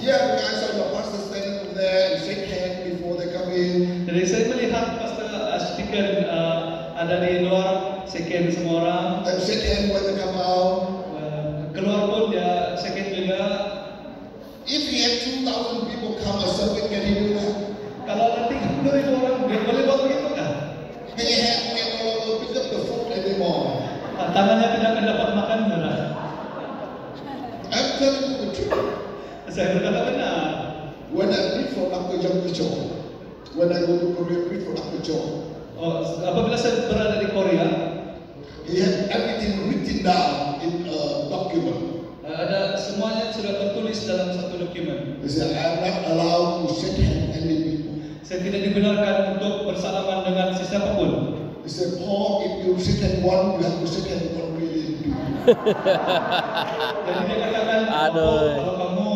Yeah, guys, saw your pastor standing there and shake hands before they come in. Jadi saya melihat Pastor Ashtikan ada di luar, second semua orang. And shake hands when they come out. Keluar pun dia second juga. If he had 2,000 people come a service, can he do that? Kalau nanti 30,000 orang, dia boleh buat begitu kan? His hand can no longer pick up the food anymore. Tangannya tidak akan dapat makan benar. I'm telling you the truth. Saya berkata benar. When I preach for Dr. John Mitchell, when I go to Korea, preach for Dr. John, Apabila saya berada di Korea, he had everything written down in a document. ada semuanya sudah tertulis dalam satu dokumen. He said, I am not allowed to shake hands any people. Saya tidak dibenarkan untuk bersalaman dengan siapapun. He said, Paul, if you shake hand one, you have to shake hand 1 million people. Jadi dia katakan, kalau kamu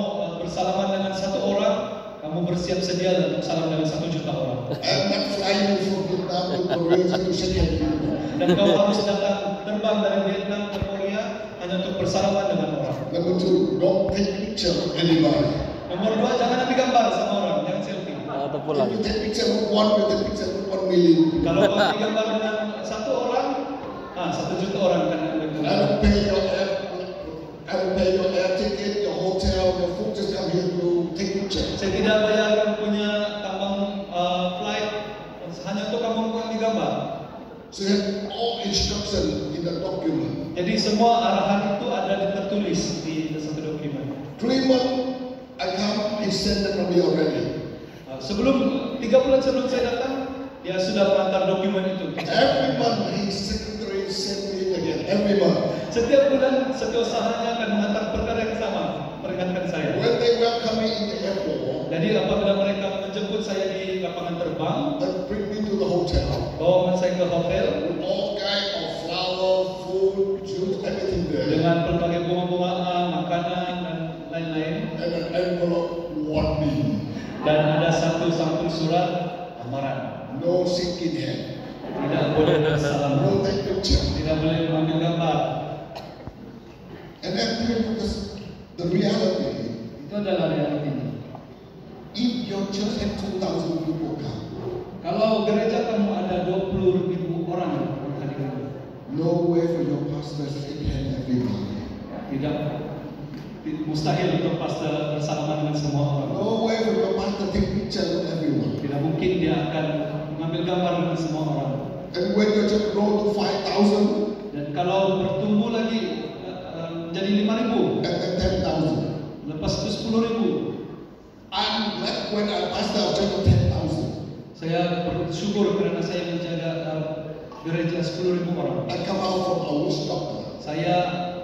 bersalaman dengan satu orang, kamu bersiap sedia untuk salam dengan 1 juta orang. I'm not flying from Vietnam to Korea to shake hand people. Dan kau harus datang terbang dari Vietnam ke Korea hanya untuk bersalaman dengan orang. Number 2, don't take picture of anybody. Nomor 2, jangan ambil gambar sama orang, jangan selfie. Atau pulang. If you take picture with one, you take picture with 1 million people. Kalau kau ambil gambar dengan satu orang, 1 juta orang akan ambil I gambar. don't pay your air ticket, your hotel, your food, just come here to take picture. Saya tidak bayar kamu punya tambang flight, hanya untuk kamu ambil gambar. So you have all instruction in the document. Jadi semua arahan itu ada tertulis di he sent them from here already. Sebelum 3 bulan sebelum saya datang, dia sudah mengantar dokumen itu. Every month his secretary sent me again. Every month. Setiap bulan setiausahanya akan mengantar perkara yang sama, peringatkan saya. When they welcome me in the airport, Jadi apabila mereka menjemput saya di lapangan terbang, they bring me to the hotel. bawa saya ke hotel With all kind of flower, food, juice, everything there. dengan berbagai bunga-bungaan, makanan dan lain-lain. And an envelope warning. Dan ada satu sampul surat amaran. No shaking hand. Tidak boleh bersalam, No take picture. tidak boleh mengambil gambar. And then because the reality, Itu adalah realitinya. if your church had 2,000 people come, Kalau gereja kamu ada 20.000 orang yang berhadirin, no way for your pastor to shake hand everybody. mustahil untuk pastor bersalaman dengan semua orang. No way for your pastor to take picture with everyone. Tidak mungkin dia akan mengambil gambar dengan semua orang. And when your church grow to 5,000 Dan kalau bertumbuh lagi jadi 5.000, and then 10,000, lepas itu 10.000, I'm glad when I pastor a church of 10,000. saya bersyukur karena saya menjaga gereja 10.000 orang. I come out from a witch doctor, Saya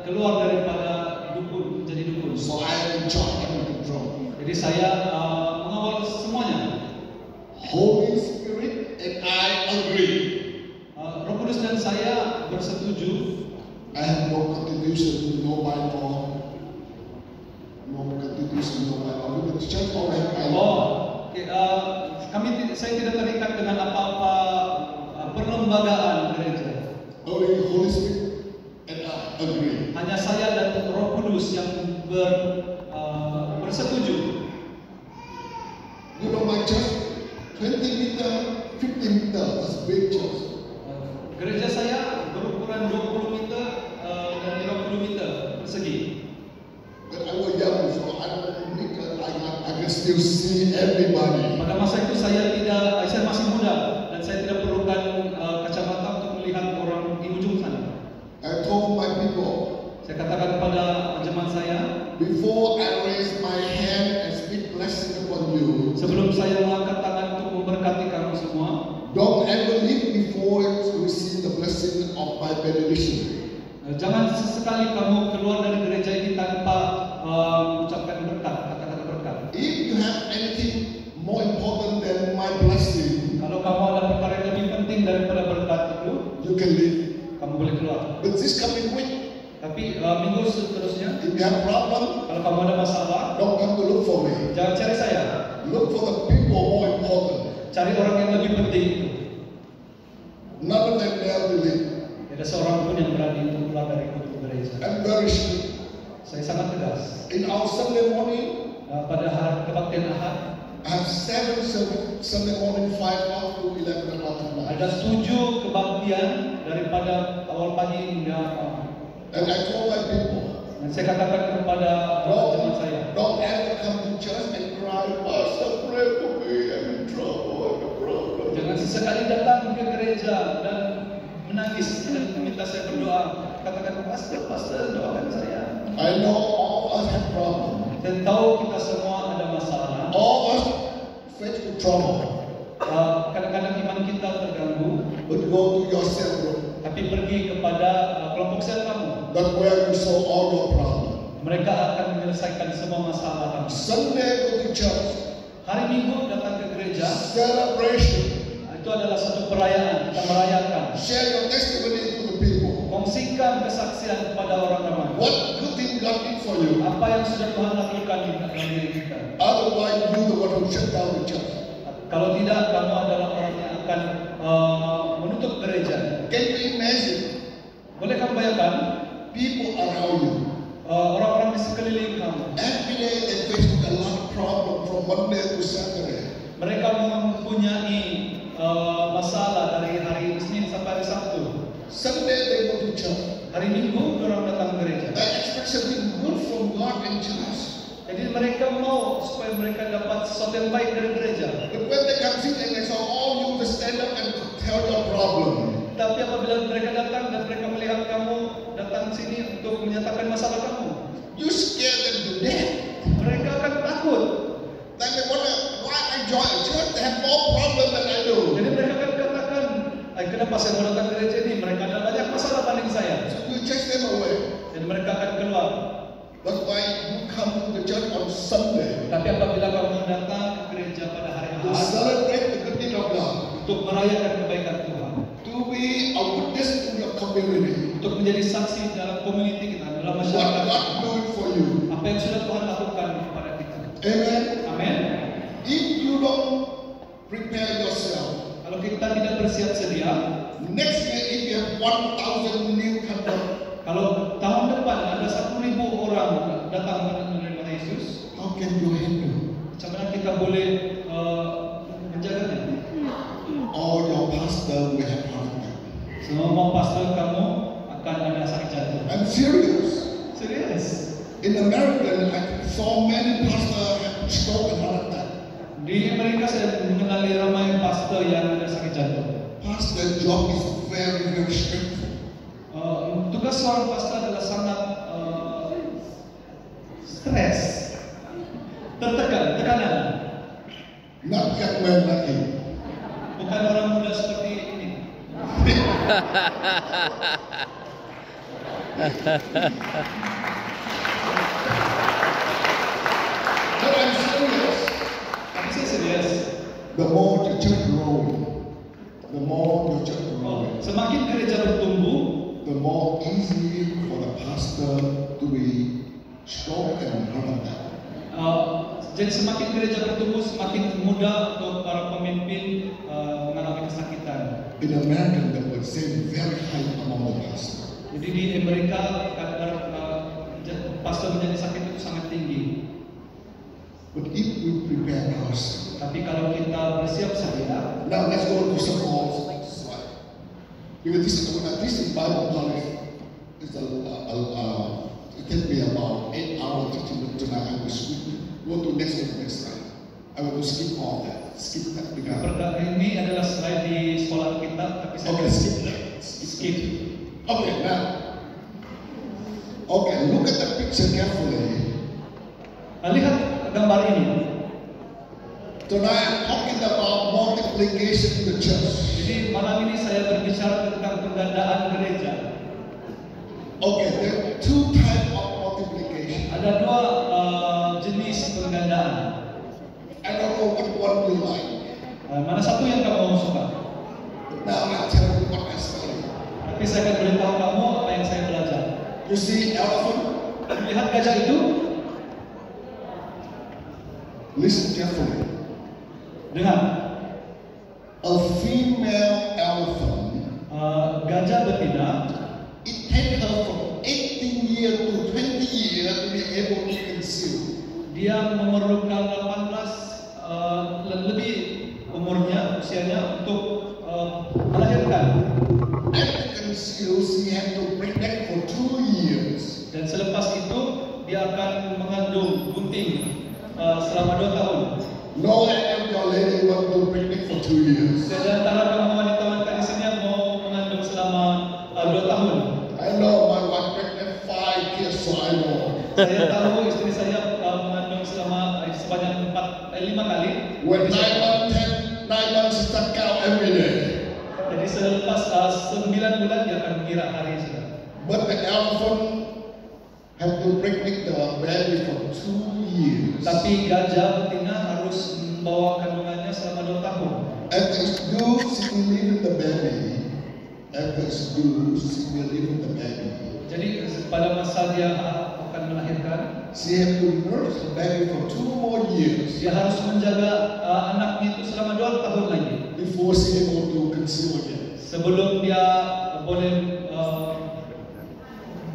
keluar daripada dukun, menjadi dukun. so I am in charge and control. Jadi saya mengawal semuanya. Holy Spirit and I agree. Roh Kudus dan saya bersetuju. I have no contribution, no bylaw, no contribution, no bylaw. The church already have bylaw. Saya tidak terikat dengan apa-apa perlembagaan gereja. Only Holy Spirit and I agree. Hanya saya dan Roh Kudus yang bersetuju. You know my church, 20 meter, 50 meter, that's big church. Gereja saya berukuran 20 meter dan 50 meter persegi. When I was young, so I can still see everybody. Pada masa itu saya masih muda dan saya tidak perlukan kacamata untuk melihat orang di ujung sana. I told my people, Saya katakan kepada jemaat saya, before I raise my hand and speak blessing upon you, sebelum saya mengangkat tangan untuk memberkati kamu semua, don't ever leave before you receive the blessing of my benediction. jangan sesekali kamu keluar dari gereja ini tanpa mengucapkan berkat, kata-kata berkat. If you have anything more important than my blessing, Kalau kamu ada perkara yang lebih penting daripada berkat itu, you can leave. kamu boleh keluar. But this coming week, Tapi minggu seterusnya, if you have problem, kalau kamu ada masalah, don't come to look for me. jangan cari saya. Look for the people more important. Cari orang yang lebih penting itu. None of them dare to leave. Tidak ada seorang pun yang berani untuk keluar dari pintu gereja. I'm very strict. Saya sangat tegas. In our Sunday morning, Pada hari kebaktian Ahad, I have 7 Sunday morning, 5 o'clock to 11 o'clock at night. ada 7 kebaktian daripada awal pagi hingga And I told my people, dan saya katakan kepada jemaat saya, don't ever come to church and cry, Pastor, pray for me, I'm in trouble, I have a problem. jangan sesekali datang ke gereja dan menangis dan meminta saya berdoa. Katakan, pastor, doakan saya. I know all of us have problems. Saya tahu kita semua ada masalah. All of us face with trouble. Kadang-kadang iman kita terganggu. But go to your cell group. Tapi pergi kepada kelompok sel kamu. That's where you solve all your problems. Mereka akan menyelesaikan semua masalah kamu. Sunday go to church. Hari Minggu datang ke gereja. Celebration. Itu adalah satu perayaan. Kita merayakan. Share your testimony to the people. Kongsikan kesaksian kepada orang ramai. What good thing God did for you. Apa yang sudah Tuhan lakukan di dalam diri kita. Otherwise, you the one who shut down the church. Kalau tidak, kamu adalah orang yang akan menutup gereja. Can you imagine? Boleh kamu bayangkan? People around you. Orang-orang di sekeliling kamu. Every day they face a lot of problems from Monday to Saturday. Mereka mempunyai masalah dari hari Senin sampai hari Sabtu. Sunday they go to church. Hari Minggu orang datang ke gereja. They expect something good from God and church. Jadi mereka mau supaya mereka dapat sesuatu yang baik dari gereja. But when they come sit and they saw all you to stand up and tell your problem. Tapi apabila mereka datang dan mereka melihat kamu datang sini untuk menyatakan masalah kamu, You scare them to death. mereka akan takut. join a church, they have more problem than I do. Jadi mereka akan katakan, kenapa saya mau datang gereja ini? Mereka ada banyak masalah banding saya. So you chase them away. Dan mereka akan keluar. That's why you come to the church on Sunday Tapi apabila kamu datang ke gereja pada hari to Ahad celebrate the goodness of God, untuk merayakan kebaikan Tuhan, to be a witness to your community, untuk menjadi saksi dalam community kita, dalam what masyarakat, God doing for you. apa yang sudah Tuhan lakukan kepada kita. Amen. Amin. If you don't prepare yourself, Kalau kita tidak bersiap sedia, next year if you have 1,000 new converts, kalau tahun depan ada 1.000 orang datang menerima Yesus, how can you handle? macam mana kita boleh menjaganya? All your pastor will have heart attack. Semua pastor kamu akan ada sakit jantung. I'm serious. Serius. In America, I saw many pastors have stroke and heart attack. Di Amerika saya mengenali ramai pastor yang ada sakit jantung. Pastor job is very, very stressful. Tugas seorang pastor adalah sangat stres, tertekan, tekanan. Not young men like you. Bukan orang muda seperti ini. But I'm serious. Tapi saya serius. The more the church growing, the more the church growing, Semakin gereja bertumbuh, the more easy for the pastor to be stroke and heart attack. jadi semakin gereja bertumbuh, semakin mudah untuk para pemimpin mengalami kesakitan. In America, the percent very high among the pastors. Jadi di Amerika kadar pastor menjadi sakit itu sangat tinggi. But if we prepare ourselves, Tapi kalau kita bersiap sedia, now let's go to some more slide. Because this is Bible college. It's it can be about 8 hours teaching, but tonight I will skip. Go to next slide. I will skip all that. Skip that because. ini adalah slide di sekolah kita, tapi saya Okay, skip that. skip. Okay, now. Okay, look at the picture carefully. Lihat gambar ini. Tonight I'm talking about multiplication in the church. Jadi malam ini saya berbicara tentang penggandaan gereja. Okay, there are two types of multiplication. Ada dua jenis penggandaan. I don't know what one you like. Mana satu yang kamu suka? Now I'll tell you what I studied. Tapi saya akan beritahu kamu apa yang saya belajar. You see elephant? Lihat gajah itu? Listen carefully. Dengar. A female elephant, Gajah betina, it takes her from 18 years to 20 years to be able to conceive. dia memerlukan 18 lebih umurnya, usianya untuk melahirkan. After conceive, she has to pregnant for 2 years. Dan selepas itu dia akan mengandung gunting selama 2 tahun. No your lady want to pregnant for 2 years. Dan di antara kamu wanita-wanita di sini yang mau mengandung selama 2 tahun. I know my wife pregnant 5 years, so I know. Saya tahu istri saya mengandung selama sebanyak 5 kali. When 9 months is a cow every day. Jadi selepas 9 bulan dia akan mengira hari sudah. But the elephant have to pregnant the baby for 2 years. Tapi gajah betina harus membawa kandungannya selama 2 tahun. After it's due, she will live in the baby. After it's due, she will live in the baby. Jadi pada masa dia akan melahirkan, She have to nurse the baby for 2 more years dia harus menjaga anaknya itu selama 2 tahun lagi before she able to conceive again. sebelum dia boleh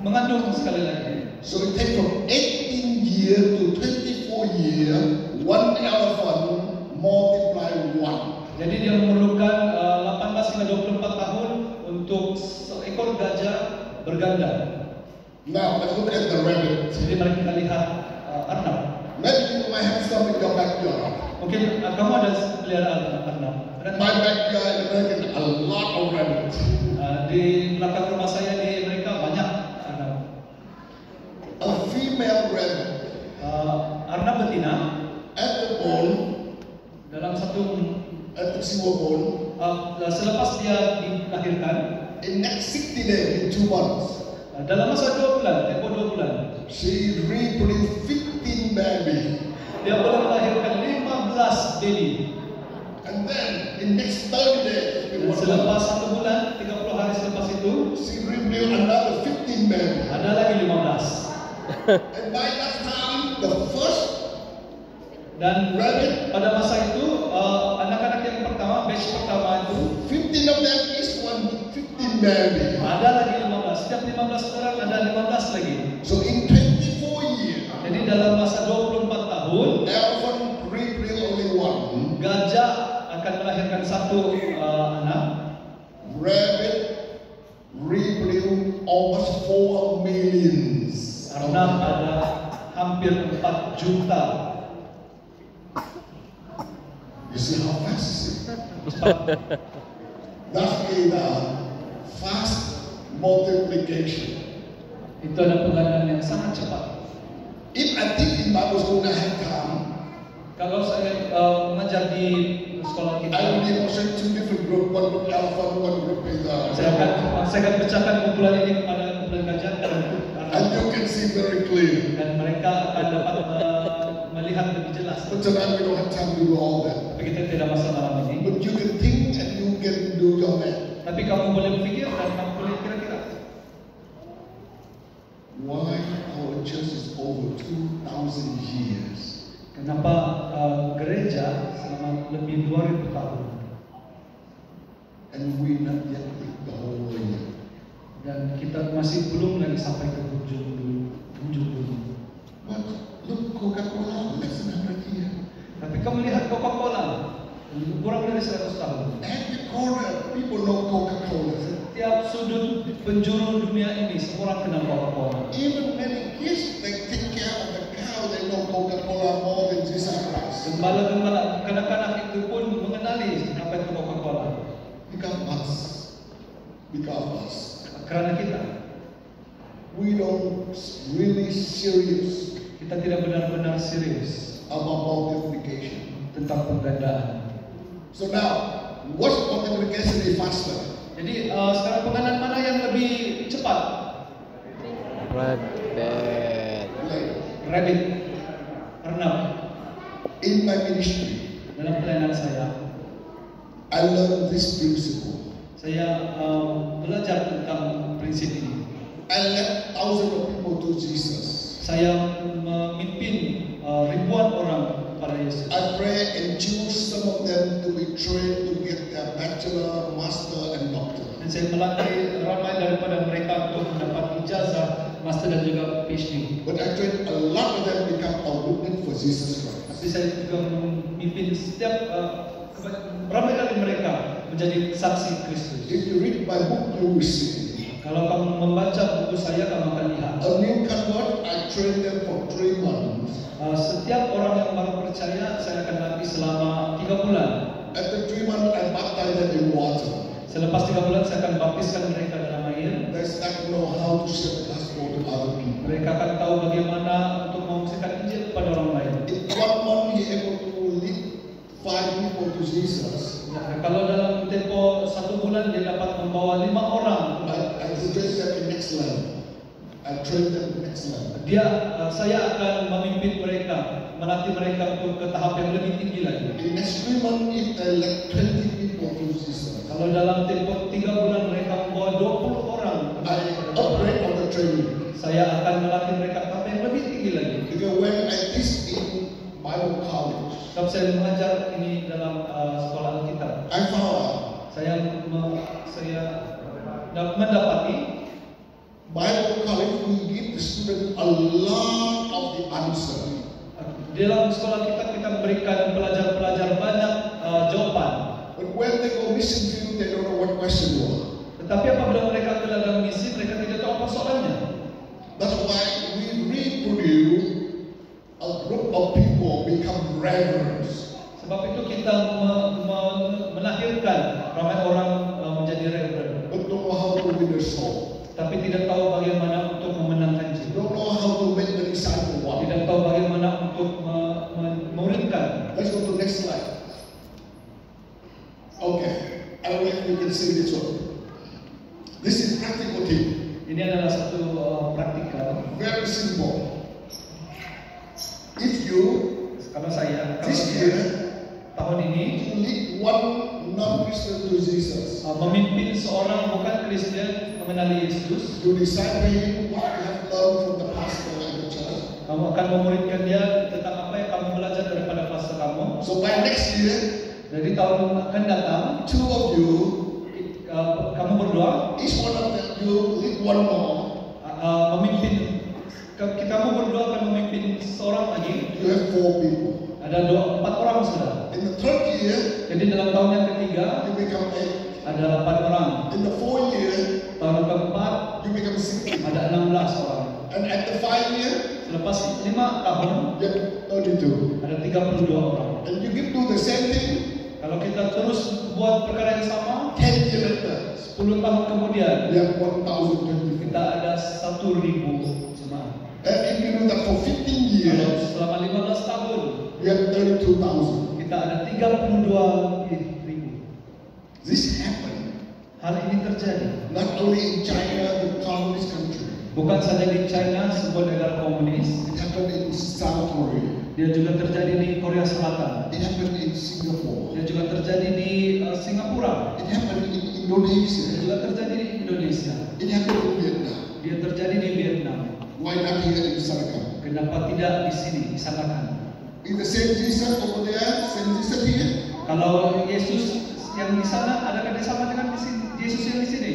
mengandung sekali lagi. So it takes from 18 years to 24 years, one elephant multiply 1. Jadi dia memerlukan 18 hingga 24 tahun untuk seekor gajah berganda. Now let's look at the rabbit. Jadi mari kita lihat arnab. Maybe you might have some in your backyard. Mungkin kamu ada peliharaan arnab. My backyard in America, a lot of rabbits. Di belakang rumah saya di Amerika banyak arnab. A female rabbit Arnab betina at the bone dalam and she was born, Selepas dia dilahirkan, in next 60 days, in 2 months, dalam masa 2 bulan, tempoh 2 bulan, she reproduced 15 babies. dia boleh melahirkan 15 baby. And then in next 30 days, Dan selepas 1 bulan, 30 hari selepas itu, she reproduced another 15 babies. ada lagi 15. And by that time, the first Dan rabbit, pada masa itu, anak-anak yang pertama, batch pertama itu, 15 of them each one with 15 babies. ada lagi 15. Setiap 15 orang ada 15 lagi. So in 24 years, Jadi dalam masa 24 tahun, elephant reproduced only one. gajah akan melahirkan 1 anak. Rabbit reproduced almost 4 million. Arnab ada hampir 4 juta. You see how fast is it? Cepat. That's a fast multiplication. Itu ada penggandaan yang sangat cepat. If I think I was going to have time, Kalau saya mengajar di sekolah kita, I will demonstrate 2 different groups, one group elephant, one group is saya akan pecahkan kumpulan ini kepada kumpulan gajah dan and you can see very clear. dan mereka akan dapat melihat lebih jelas. But tonight we don't have time to do all that. Tapi kita tidak masa malam ini. But you can think and you can do your math. Tapi kamu boleh berpikir dan kamu boleh kira-kira. Why our church is over 2,000 years? Kenapa gereja selama lebih 2000 tahun And we not yet hit the whole way. dan kita masih belum lagi sampai ke ujung bumi. But look, Coca-Cola, less than 100 years. Tapi kamu lihat Coca-Cola, kurang dari 100 tahun. Every corner, people know Coca-Cola. Setiap sudut penjuru dunia ini, semua orang kenal Coca-Cola. Even many kids, they take care of the cow, they know Coca-Cola more than Jesus Christ. Gembala-gembala kanak-kanak itu pun mengenali apa itu Coca-Cola. Because us. Karena kita We don't really serious tidak benar-benar serius about multiplication. tentang penggandaan. So now, what's multiplication is faster? Jadi sekarang penggandaan mana yang lebih cepat? Rabbit. Like, Rabbit, arnab. in my ministry, Dalam pelayanan saya, I learned this principle. saya belajar tentang prinsip ini. I led thousands of people to Jesus. Saya memimpin ribuan orang kepada Yesus. I pray and choose some of them to be trained to get their bachelor, master, and doctor. Dan saya melatih ramai daripada mereka untuk mendapat ijazah, master dan juga PhD. But I trained a lot of them become a witness for Jesus Christ. Tapi saya juga memimpin setiap ramai dari mereka menjadi saksi Kristus. If you read my book, you will see. Kalau kamu membaca buku saya, kamu akan lihat. A new convert, I trained them for 3 months. Setiap orang yang baru percaya, saya akan latih selama 3 bulan. After 3 months, I baptized them in water. Selepas 3 bulan, saya akan baptiskan mereka dalam air. They start to know how to share the gospel to other people. Mereka akan tahu bagaimana untuk memberitakan Injil kepada orang lain. In 1 month, he able to lead 5 people to Jesus. Nah, kalau dalam tempo 1 bulan dia dapat membawa 5 orang. I suggest them in next level. I train them next level. Saya akan memimpin mereka, melatih mereka untuk ke tahap yang lebih tinggi lagi. In next 3 months, if they let 20 people to Jesus, Kalau dalam tempo 3 bulan mereka membawa 20 orang, I upgrade on the training. saya akan melatih mereka ke tahap yang lebih tinggi lagi. Because when I teach in Bible college, Sebab saya mengajar ini dalam sekolah Alkitab, I found out saya mendapati Bible college we give the student a lot of the answer. di dalam sekolah kita memberikan pelajar-pelajar banyak jawaban. But when they go mission field, they don't know what question was. Tetapi apabila mereka ke dalam misi, mereka tidak tahu apa soalnya. That's why we reproduce a group of people become reverends. Sebab itu kita melahirkan ramai orang menjadi reverend, But don't know how to win their soul. tapi tidak tahu bagaimana untuk memenangkan jiwa. Don't know how to make the disciple walk. Tidak tahu bagaimana untuk memuridkan. Let's go to next slide. you can say this one. This is practical thing. Ini adalah satu praktikal. Very simple. If you Kalau saya this year tahun ini lead one non-Christian to Jesus, memimpin seorang bukan Kristen mengenali Yesus, you disciple him what you have learned from the pastor and the church. kamu akan memuridkan dia tentang apa yang kamu belajar daripada pastor kamu. So by next year, Jadi tahun akan datang, two of you, kamu berdua each one of you lead one more. memimpin. Kamu berdua akan memimpin seorang lagi. You have 4 people. Ada 4 orang sudah. In the third year, Jadi dalam tahun yang ketiga you become 8. ada 8 orang. In the 4th year, Tahun keempat you become 16. ada 16 orang. And at the 5th year, Selepas 5 tahun you have 32. ada 32 orang. And you can do the same thing Kalau kita terus buat perkara yang sama, 10 years later. 10 tahun kemudian You have 1,024. kita ada 1.000 jemaat. And if you do that for 15 Kalau years, selama 15 tahun you have 32,000. kita ada 32.000. This happened Hal ini terjadi not only in China, the communist country. bukan saja di China, sebuah negara komunis. It happened in South Korea. Dia juga terjadi di Korea Selatan. It happened in Singapore. Dia juga terjadi di Singapura. It happened in Dia Indonesia. juga terjadi di Indonesia. It happened in Vietnam. Dia terjadi di Vietnam. Why not here in Sarakan? Kenapa tidak di sini, di Sanakan? Is the same Jesus over there, same Jesus here? Kalau Yesus yang di sana, adakah dia sama dengan di sini? Yesus yang di sini?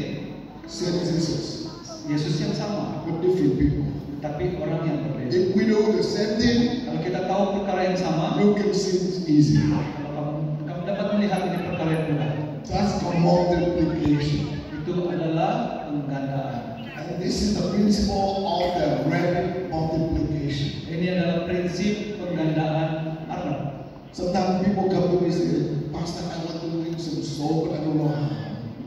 Same Jesus, Yesus yang sama, but different people. tapi orang yang berbeda. If we know the same thing, Kalau kita tahu perkara yang sama, you can see it's easy. kalau kamu dapat melihat ini perkara yang mudah. That's the multiplication. Itu adalah penggandaan. And this is the principle of the rapid multiplication. Ini adalah prinsip penggandaan Arab. Sometimes people come to me and say, Pastor, I want to win some soul, but I don't know how.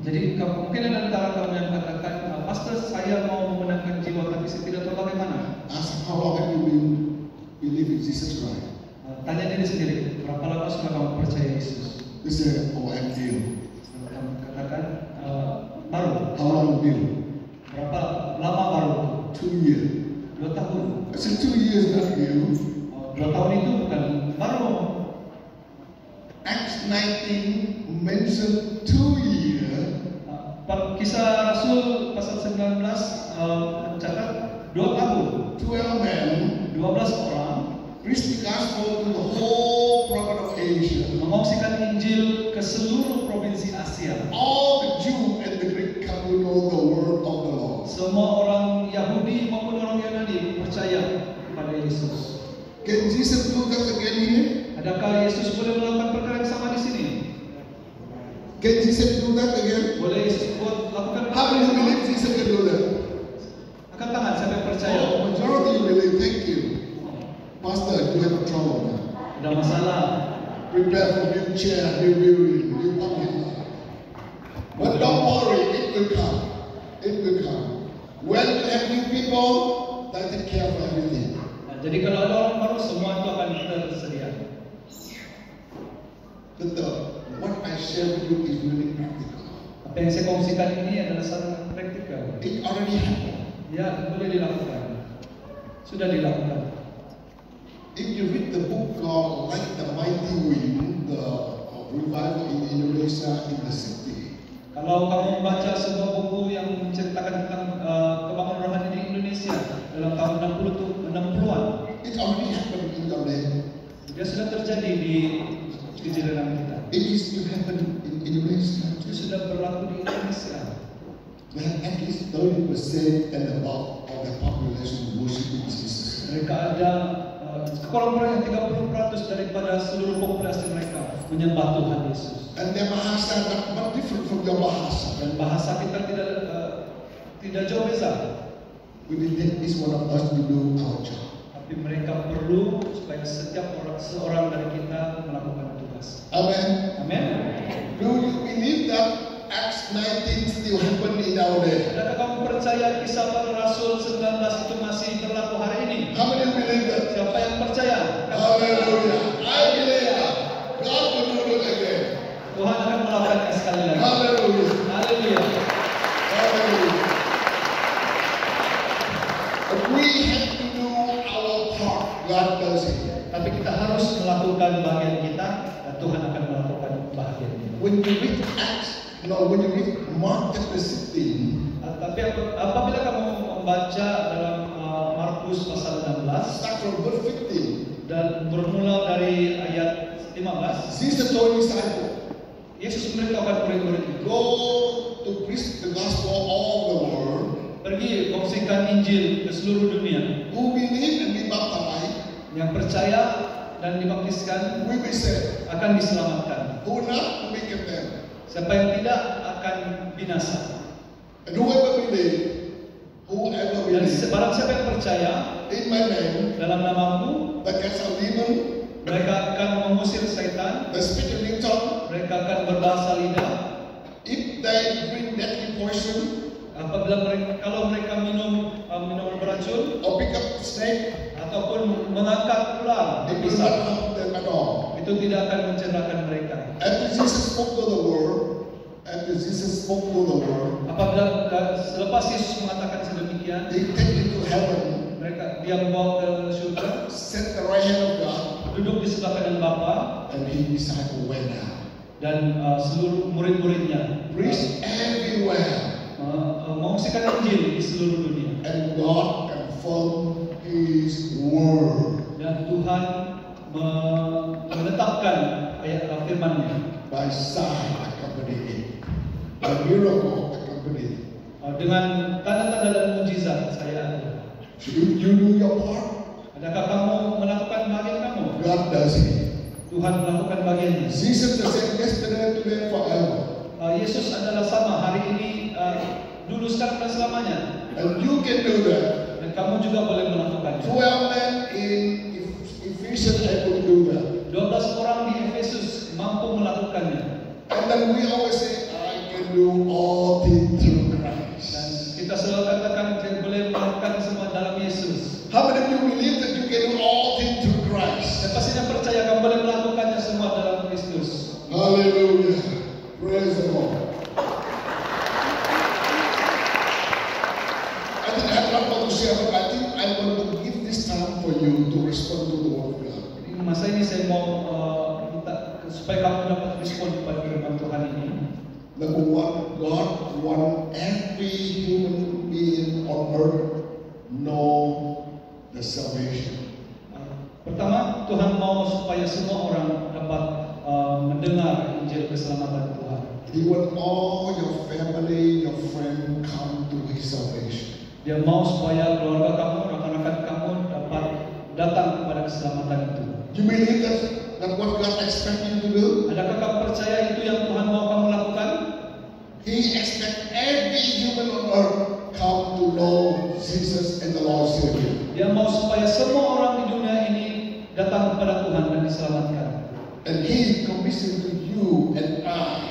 Jadi mungkin ada antara kamu yang katakan, Pastor, saya mau memenangkan jiwa, tapi saya tidak tahu bagaimana. Ask how long have you been believe in Jesus Christ? Tanya diri sendiri, berapa lama sudah kamu percaya Yesus? They say, oh, I'm new. Kamu katakan, baru. How long new? Berapa lama baru? 2 years. 2 tahun. I said 2 years not new. 2 tahun itu bukan baru. Acts 19 mentioned 2 years. Kisah Rasul pasal 19 mencatat 2 tahun. 12 men 12 orang preached the gospel to the whole province of Asia. mengongsikan Injil ke seluruh provinsi Asia. All the Jew and the Greek come to know the word of the Lord. Semua orang Yahudi maupun orang Yunani percaya kepada Yesus. Can Jesus do that again here? Adakah Yesus boleh melakukan perkara yang sama di sini? Can Jesus do that again? Boleh Yesus lakukan? How many believe Jesus can do that? Angkat tangan siapa yang percaya? Oh, majority you believe. Thank you. Pastor, you have a trouble now. Ada masalah. Prepare for new chair, new building, new parking lot. But don't worry, it will come. It will come. When you have new people, they take care of everything. Jadi kalau ada orang baru, semua itu akan tersedia. But what I share with you is really practical. Apa yang saya kongsikan ini adalah sangat praktikal. It already happened. Ya, boleh dilakukan. Sudah dilakukan. If you read the book called Like the Mighty Wind, the revival in Indonesia in the city. Kalau kamu membaca sebuah buku yang menceritakan tentang kebangunan rohani di Indonesia dalam tahun 60-an, It already happened in the land. dia sudah terjadi di jalanan kita. It is to happen in Indonesia. Itu sudah berlaku di Indonesia. Where at least 30% and above of the population worshiping Jesus. Mereka ada kurang-kurangnya 30% daripada seluruh populasi mereka menyembah Tuhan Yesus. And their bahasa not different from your bahasa. Dan bahasa kita tidak jauh beza. We need that each one of us to do our job. Tapi mereka perlu supaya setiap seorang dari kita melakukan tugas. Amen. Amin. Do you believe that Acts 19 still happen in our day? Adakah kamu percaya kisah para Rasul 19 itu masih berlaku hari ini? How many believe that? Siapa yang percaya? Hallelujah. I believe that God will do it again. Tuhan akan melakukannya sekali lagi. Hallelujah. kita harus melakukan bagian kita dan Tuhan akan melakukan bagian kita. When you read when you read Mark chapter 16, Tapi apabila kamu membaca dalam Markus pasal 16 start from verse 15, dan bermula dari ayat 15, Jesus told his disciples, Yesus memberitahukan murid-muridnya, go to preach the gospel all the world. pergi kongsikan Injil ke seluruh dunia. Who believe and be baptized, Yang percaya dan dibaptiskan we will save. akan diselamatkan. Who not, we condemn. Siapa yang tidak akan binasa. And whoever Dan believes barang siapa yang percaya in my name, dalam namaku, the cast out demon, mereka akan mengusir setan, the speak a new tongue. mereka akan berbahasa lidah. If they drink deadly poison Kalau mereka minum minuman beracun or pick up snake, ataupun mengangkat ular it will dipisah, not harm them at all. itu tidak akan mencederakan mereka. After Jesus spoke to the world, Apabila selepas Yesus mengatakan sedemikian, he take it to heaven, dia membawa ke surga, set the right hand of God, duduk di sebelah kanan Bapa, and his disciple went out. dan seluruh murid-muridnya Preach everywhere, mengungsikan Injil di seluruh dunia. and God confirmed his word Dan Tuhan menetapkan ayat firman-Nya by sign accompanied it, by miracle accompanied it. dengan tanda-tanda dan mujizat. So if you do your part, Adakah kamu melakukan bagian kamu? God does it. Tuhan melakukan bagiannya. Jesus the same yesterday, today, forever. Yesus adalah sama hari ini, dulu, sekarang dan selamanya. And you can do that. Dan kamu juga boleh melakukannya. 12 men in Ephesians able to do that. 12 orang di Efesus mampu melakukannya. And then we always say, I can do all things through Christ. Dan kita selalu katakan kita boleh melakukan semua dalam Yesus. How many of you believe that you can do all things through Christ? Dan pastinya percaya kamu boleh melakukannya semua dalam Kristus. Hallelujah. Praise the Lord. I think I don't want to share, but I think I want to give this time for you to respond to the word of God. Di masa ini saya mau minta supaya kamu dapat respon kepada firman Tuhan ini. Number one, God wants every human being on earth know the salvation. Pertama, Tuhan mau supaya semua orang dapat mendengar Injil keselamatan Tuhan. He wants all your family, your friend come to His salvation. Dia mau supaya keluarga kamu, rekan-rekan kamu dapat datang kepada keselamatan itu. You believe that what God expects you to do? Adakah kamu percaya itu yang Tuhan mau kamu lakukan? He expects every human on earth come to know Jesus and the Lord Savior. Dia mau supaya semua orang di dunia ini datang kepada Tuhan dan diselamatkan. And He commissioned to you and I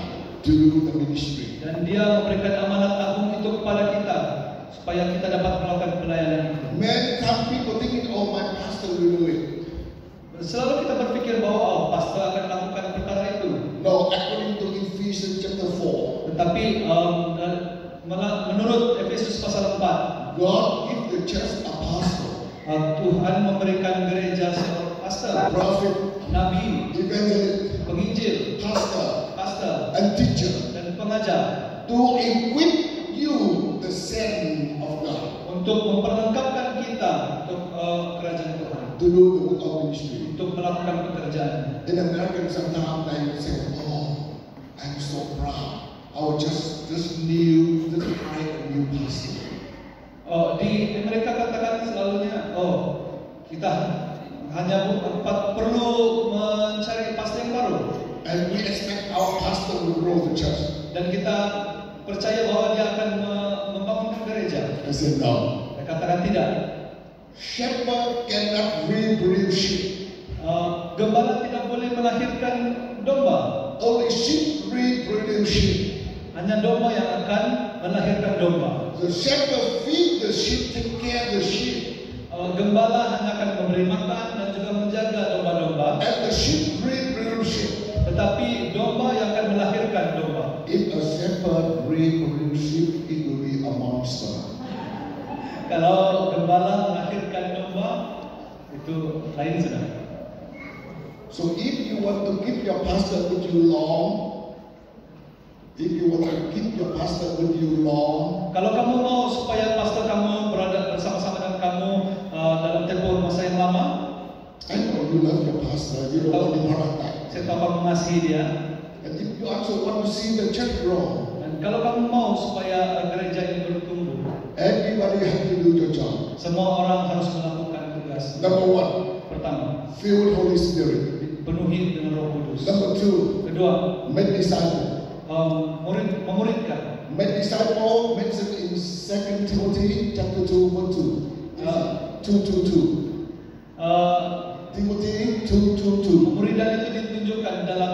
to do the ministry. Dan Dia memberikan amanat agung itu kepada kita supaya kita dapat melakukan pelayanan itu. Some people thinking, oh, my pastor will do it. Selalu kita berpikir bahwa pastor akan melakukan perkara itu. No, according to Ephesians chapter 4, Tetapi menurut Efesus pasal 4, God give the church apostle, Tuhan memberikan gereja seorang pastor, prophet, nabi, evangelist, penginjil, pastor, and teacher dan pengajar to equip you the send of God untuk memperlengkapkan kita untuk kerajaan Tuhan, to do the work of ministry. untuk melakukan pekerjaan. In America, sometimes they say, "Oh, I'm so proud. I was just hired a new pastor." Di Amerika katakan selalunya, kita hanya perlu mencari pastor yang baru, And we expect our pastor will grow the church. dan kita percaya bahwa dia akan membangun gereja. I said, no. Saya katakan tidak. Shepherd cannot reproduce sheep. Gembala tidak boleh melahirkan domba. Only sheep reproduce sheep. Hanya domba yang akan melahirkan domba. The shepherd feed the sheep, take care of the sheep. Gembala hanya akan memberi makan dan juga menjaga domba-domba. And the sheep reproduce sheep. Tetapi domba yang akan melahirkan domba. If a shepherd reproduce sheep, it will be a monster. Kalau gembala melahirkan domba, itu lain sudah. So if you want to keep your pastor with you long, kalau kamu mau supaya pastor kamu berada bersama-sama dengan kamu dalam tempoh masa yang lama, I know you love your pastor, you don't want to hurt that. saya tahu kamu mengasihi dia. And if you also want to see the church grow, Dan kalau kamu mau supaya gereja ini bertumbuh, everybody has to do your job. semua orang harus melakukan tugas. Number one, Pertama, fill with Holy Spirit. penuhi dengan Roh Kudus. Number two, Kedua, make disciples. memuridkan. Make disciple mentioned in 2 Timothy chapter 2 verse 2. Timothy 2:2. Pemuridan itu ditunjukkan dalam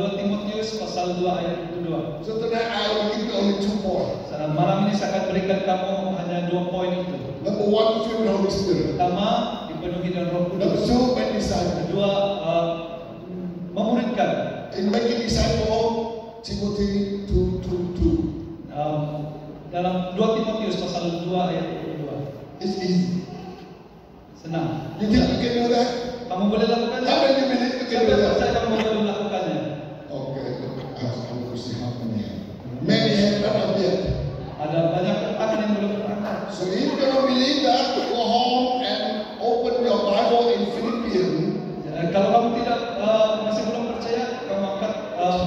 2 Timotius pasal 2 ayat 2. So tonight I will give you only 2 points. Malam ini saya akan berikan kamu hanya 2 poin itu. Number one, fill with Holy Spirit. Pertama, dipenuhi dengan Roh Number Kudus. two, make disciples. Kedua, memuridkan. In making disciple, Timothy 2:2. Dalam 2 Timotius pasal 2 ayat 2. It's easy. Senang. You think you can do that? Kamu boleh lakukannya? How many minutes you can Siapa do yang that? percaya kamu boleh melakukannya? Okay, I will see how many have. Many have not up yet. Ada banyak tangan yang belum berangkat. So if you don't believe that, go home and open your Bible in Philippians. Kalau kamu tidak masih belum percaya, kamu angkat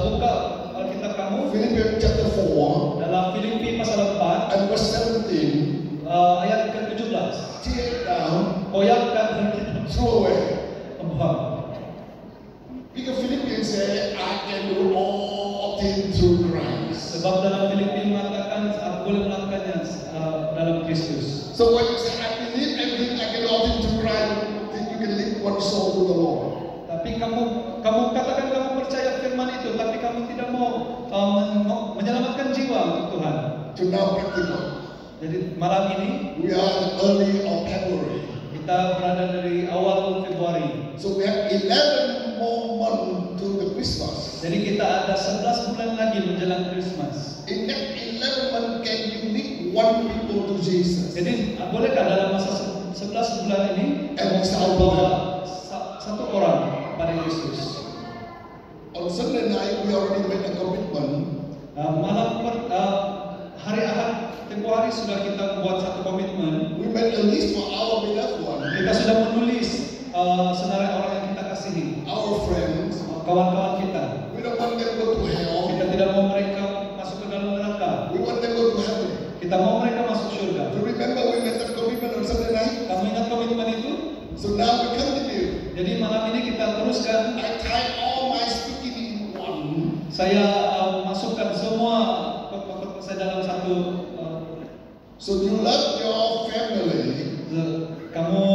buka Alkitab kamu Philippians chapter 4 dalam Filipi pasal 4 and verse 17. ayat ke-17. Tear it down, Koyakkan Alkitab, throw away. buang. Because Philippians say, I can do all things through Christ. Sebab dalam Filipi mengatakan aku boleh melakukannya dalam Kristus. So when you say, I believe everything, I can do all things through Christ, then you can lead one soul to the Lord. Tapi kamu katakan kamu percaya firman itu, tapi kamu tidak mau menyelamatkan jiwa untuk Tuhan. To now practical. Jadi malam ini We are in early of February. kita berada dari awal Februari. So we have 11 more months to the Christmas. Jadi kita ada 11 bulan lagi menjelang Christmas. In that 11 months, can you lead one people to Jesus? Jadi bolehkah dalam masa 11 bulan ini And membawa satu orang pada Yesus? On Sunday night, we already made a commitment. Hari Ahad tempoh hari sudah kita buat satu komitmen. We made a list for our beloved one, Kita sudah menulis senarai orang yang kita kasihi, our friends. kawan-kawan kita. We don't want them to go to hell. Kita tidak mau mereka masuk ke dalam neraka. We want them to go to heaven. Kita mau mereka masuk surga. Do you remember we made that commitment on Sunday night? Kamu ingat komitmen itu? So now we continue. Jadi malam ini kita teruskan. I tie all my speaking in one. Saya masukkan semua khotbah saya dalam satu. So you love your family. Kamu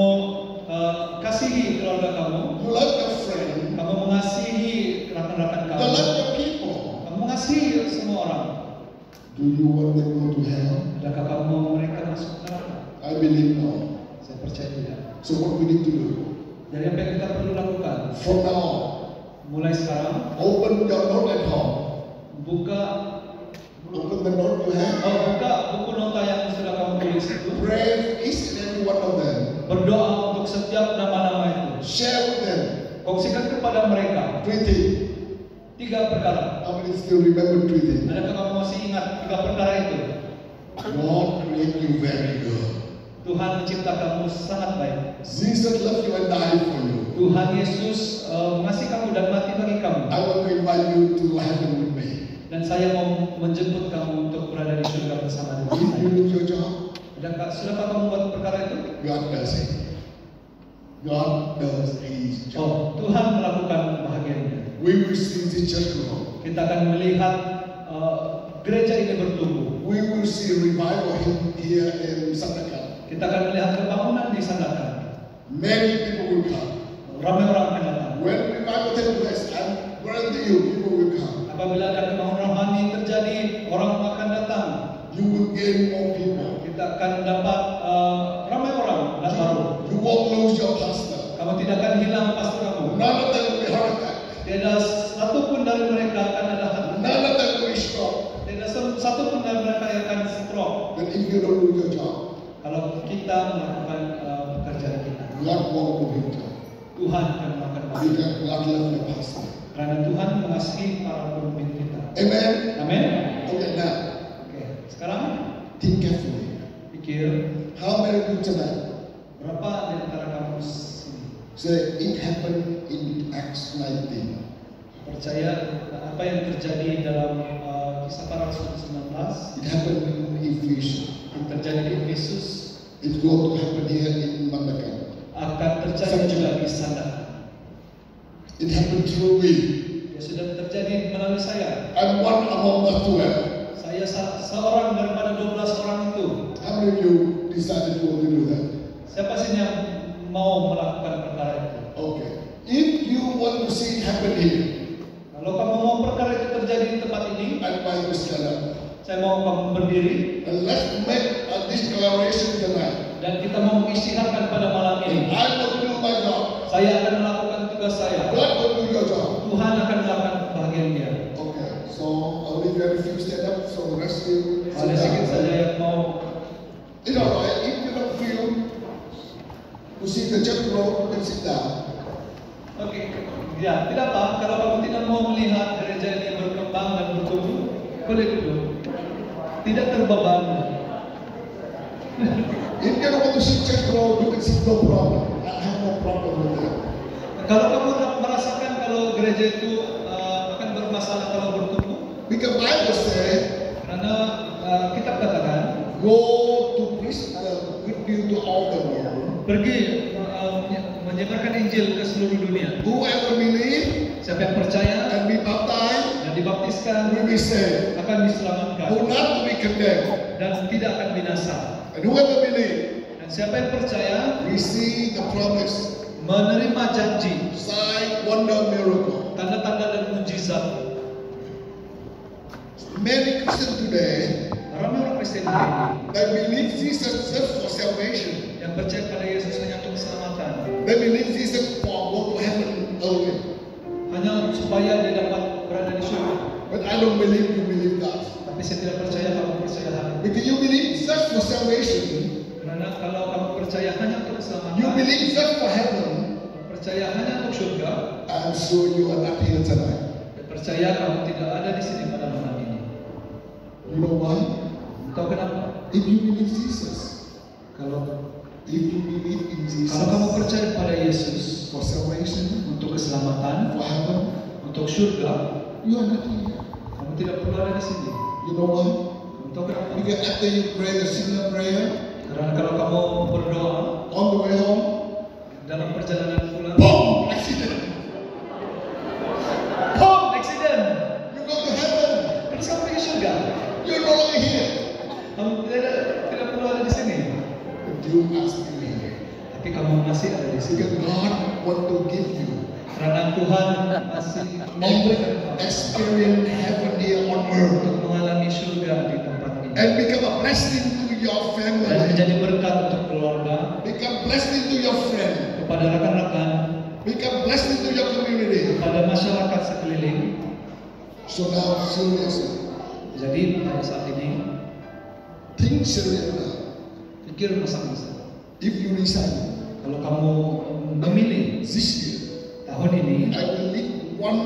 kasihi keluarga kamu. You love your friend. Kamu mengasihi rekan-rekan You kamu. love your people. Kamu mengasihi semua orang. Do you want them to go to hell? Adakah kamu mau mereka masuk neraka? I believe no. Saya percaya tidak. So what we need to do? Jadi apa yang kita perlu lakukan? From now on, Mulai sekarang, open your note at home. buka Open the note you have. buka buku nota yang sudah kamu tulis itu. Pray each and every one of them. Berdoa untuk setiap nama-nama itu. Share with them. Kongsikan kepada mereka 3 things. 3 perkara. How many still remember 3 things? Adakah kamu masih ingat 3 perkara itu? God created you very good. Tuhan menciptakanmu sangat baik. Jesus loved you and died for you. Tuhan Yesus mengasihi kamu dan mati bagi kamu. I want to invite you to heaven with me. Dan saya mau menjemput kamu untuk berada di surga bersama dengan If saya. you do your job, Sudahkah kamu buat perkara itu? God does it. God does His job. Tuhan melakukan bahagiannya. We will see the church grow. Kita akan melihat gereja ini bertumbuh. We will see revival here in Sandakan. Kita akan melihat kebangunan di Sandakan. Many people will come. Ramai orang akan datang. When revival takes place, I guarantee you, people will come. Apabila ada kebangunan rohani terjadi, orang akan datang. You will gain more people. Kita akan dapat ramai orang dan baru. You won't lose your pastor. Kamu tidak akan hilang pastor kamu. None of them will be heart attack. Tidak satu pun dari mereka akan ada hati. None of them will be stroke. Tidak satu pun dari mereka yang akan stroke. But if you don't do your job, Kalau kita melakukan pekerjaan kita, God won't do His job. Tuhan akan melakukan bagian. Because God loves the pastor. Karena Tuhan mengasihi para pemimpin kita. Amen. Amin. Okay, now Oke, sekarang think carefully. pikir How many people tonight berapa di antara kamu sini say it happened in Acts 19? percaya apa yang terjadi dalam Kisah Para Rasul 19 It happened in Ephesians. yang terjadi di Efesus It's going to happen here in Mandakan. akan terjadi juga di sana. It happened through me. Ya sudah terjadi melalui saya. I'm one among the 12. Saya seorang daripada 12 orang itu. How many of you decided to want to do that? Siapa sih yang mau melakukan perkara itu? Okay. If you want to see it happen here, Kalau kamu mau perkara itu terjadi di tempat ini, I invite you to stand up. saya mau kamu berdiri And let's make a declaration tonight. dan kita mau mengisytiharkan pada malam ini. I will do my job. Saya akan melakukan tugas saya. God will do your job. Tuhan akan melakukan bagian dia. Okay. So only very few stand up. So the rest you sit Ada sedikit saja down. yang mau. You know, if you don't feel to see the church grow, then sit down. Oke, ya tidak apa. Kalau kamu tidak mau melihat gereja ini berkembang dan bertumbuh, boleh duduk. Tidak terbeban. If you don't want to see church grow, you can sit, no problem. I have no problem with that. Kalau kamu merasakan kalau gereja itu akan bermasalah kalau bertumbuh, Because Bible say, karena kitab katakan, go to preach the good news to all the world. pergi menyebarkan Injil ke seluruh dunia. Whoever believe Siapa yang percaya and be baptized dan dibaptiskan will be saved. akan diselamatkan Who not to be condemned. dan tidak akan binasa. And whoever believe Dan siapa yang percaya receive the promise, menerima janji, sign, wonder, miracle. tanda-tanda dan mujizat. Many Christians today Ramai orang Kristen hari ini that believe Jesus just for salvation. yang percaya pada Yesus hanya untuk keselamatan, They believe Jesus for go to heaven only. hanya supaya dia dapat berada di surga. But I don't believe you believe that. Tapi saya tidak percaya kamu percaya hal itu. Because you believe just for salvation, Karena kalau kamu percaya hanya untuk you keselamatan, believe just for heaven, percaya hanya untuk surga, I'm sure you are not here tonight. dan percaya kamu tidak ada di sini pada malam ini. You know why? Tahu kenapa? If you believe Jesus, Kalau if you believe in Jesus kamu percaya pada Yesus for salvation, untuk keselamatan, for heaven, untuk surga, you are not here. kamu tidak perlu ada di sini. You know why? Kamu tahu kenapa? Because after you pray the sinner prayer, Karena kalau kamu berdoa on the way home, dalam perjalanan pulang, boom, accident. boom, accident, You go to heaven, terus kamu pergi surga. you're no longer here. Kamu tidak perlu ada di sini. But you are still here. Tapi kamu masih ada di sini. Because God want to give you Karena Tuhan masih memberikan kamu experience heaven here on earth untuk mengalami surga di tempat ini. and become a blessing to your Dan family, menjadi berkat untuk keluarga, become blessing to your friend, kepada rekan-rekan, become blessing to your community. kepada masyarakat sekeliling. So now seriously, Jadi pada saat ini, think seriously now. pikir masa-masa. If you resign Kalau kamu memilih this year, tahun ini I will lead one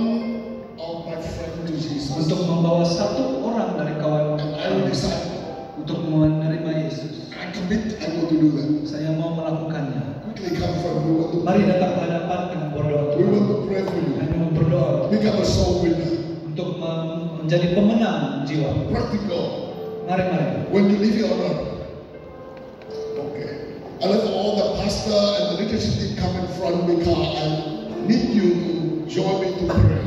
of my friends to Jesus, untuk membawa satu orang dari kawan and I will decide. untuk menerima Yesus, I commit. I want to do that. saya mau melakukannya. Quickly come from we want to. Mari datang ke hadapan dan berdoa. We want to pray for you. Kami mau berdoa Become a soul winner. untuk menjadi pemenang jiwa. Practical. Mari. When you leave your honor. Okay. I let all the pastor and the leadership team come in front because I need you to join me to pray.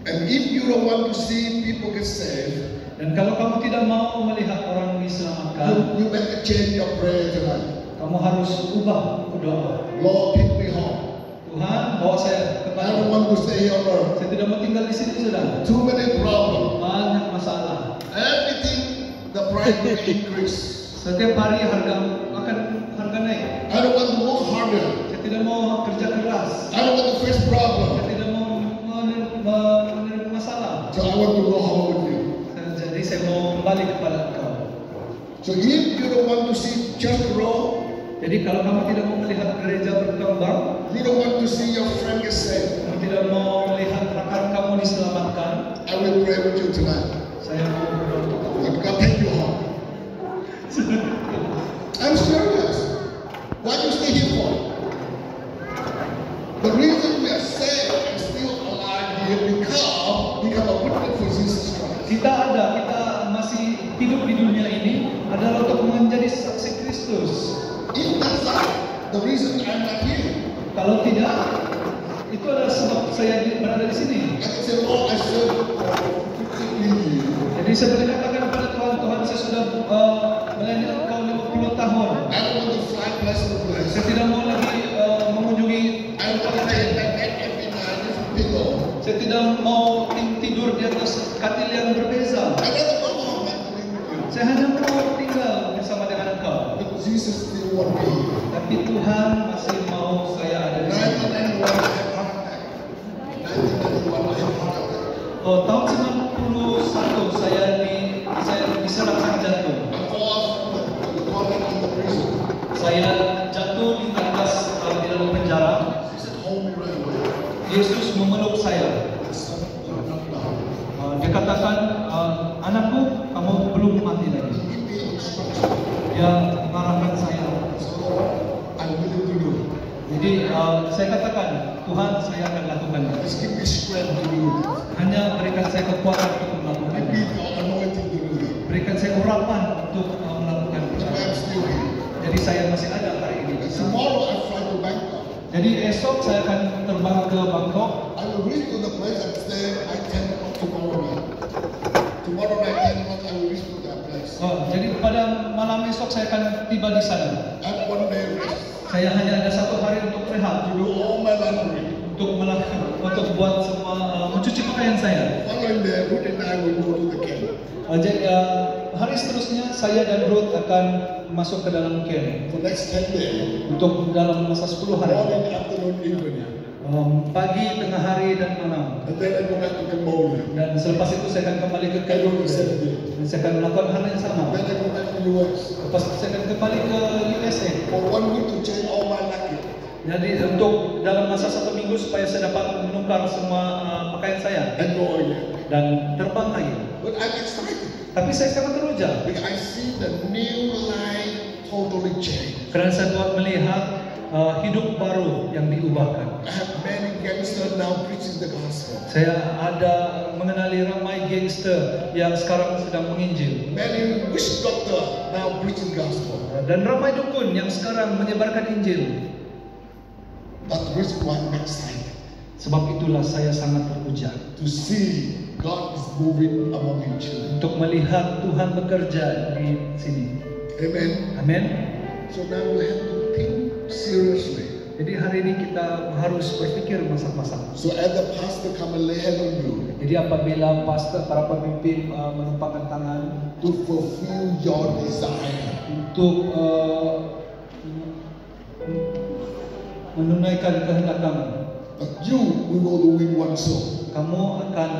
And if you don't want to see people get saved, Dan kalau kamu tidak mau melihat orang diselamatkan, you better change your prayer tonight. kamu harus ubah doa. Lord, take me home. Tuhan, bawa saya I don't kembali. want to stay here on earth. Saya tidak mau tinggal di sini sudah. Too many problems. Banyak masalah. Everything, the price will increase. Setiap hari harga naik. I don't want to work harder. Saya tidak mau kerja keras. I don't want to face problems. Saya tidak mau menerima masalah. So I want to go home with you. Jadi saya mau kembali kepada engkau. So if you don't want to see church grow, Jadi kalau kamu tidak mau melihat gereja berkembang, you don't want to see your friend get saved, kamu tidak mau melihat rekan kamu diselamatkan, I will pray with you tonight. saya mau berdoa untuk kamu. I'm gonna take you home. I'm serious. What you stay here for? The reason we are saved and still alive here become a witness for Jesus Christ. Kita masih hidup di dunia ini adalah untuk menjadi saksi Kristus. If that's not the reason I'm not here, Kalau tidak, itu adalah sebab saya berada di sini. I can say, Lord, I served for 15 years. Jadi saya boleh katakan kepada Tuhan, Tuhan saya sudah melayani Engkau 50 tahun. I don't want to fly place to place. Saya tidak mau lagi mengunjungi I don't want to take that bed every night with people. Saya tidak mau tidur di atas katil yang berbeza. I rather go home and live with you. Saya hanya mau tinggal bersama dengan Engkau. But Jesus still want me. Tapi Tuhan masih mau saya ada di sini. 1991 I had heart attack. 1991 I had heart attack. Oh, tahun 91 saya diserang sakit jantung. I fall from the convent in the prison. Saya jatuh di atas di dalam penjara. Jesus hold me right away. Yesus memeluk saya. Son, you're not now. Dia katakan, anakku, kamu belum mati lagi. Give me instruction. Dia mengarahkan saya. So I'm willing to do. Jadi saya katakan, Tuhan saya akan lakukan. Just give me strength to do it. Hanya berikan saya kekuatan untuk Give melakukannya. me the anointing to do it. Berikan saya urapan untuk melakukan That's why I'm still here. Jadi saya masih ada hari ini. And tomorrow I fly to Bangkok. Jadi esok saya akan terbang ke Bangkok. I will reach to the place I'm staying at 10 o'clock tomorrow night. Tomorrow night 10 o'clock I will reach to that place. Jadi pada malam esok saya akan tiba di sana. I have 1 day rest. Saya hanya ada 1 hari untuk rehat, To do all my laundry. untuk buat semua mencuci pakaian saya. Following day, Ruth and I will go to the camp. Jadi hari seterusnya saya dan Ruth akan masuk ke dalam camp For next 10 days. untuk dalam masa 10 hari. Morning, afternoon, evening. Pagi, tengah hari dan malam. And then I go back to Cambodia. Dan selepas itu saya akan kembali ke I go to Cambodia. Serbia. Dan saya akan melakukan hal yang sama. Then I go back to US. Lepas itu saya akan kembali ke USA. For 1 week to change all my luggage. Jadi untuk dalam masa 1 minggu supaya saya dapat menukar semua pakaian saya And go again. dan terbang lagi. But I'm excited. Tapi saya sangat teruja Because I see the new life totally change. karena saya buat melihat hidup baru yang diubahkan. I have many gangsters now preaching the gospel. Saya ada mengenali ramai gangster yang sekarang sedang menginjil Many witch doctor now preaching gospel. dan ramai dukun yang sekarang menyebarkan Injil. That's the reason why I'm excited Sebab itulah saya sangat teruja to see God is moving among His children. untuk melihat Tuhan bekerja di sini. Amen. Amin. So now we have to think seriously. Jadi hari ini kita harus berpikir masak-masak. So as the pastor come and lay hand on you Jadi apabila pastor, para pemimpin menumpangkan tangan to fulfill your desire, untuk menunaikan kehendak kamu, but you will go to win one soul, kamu akan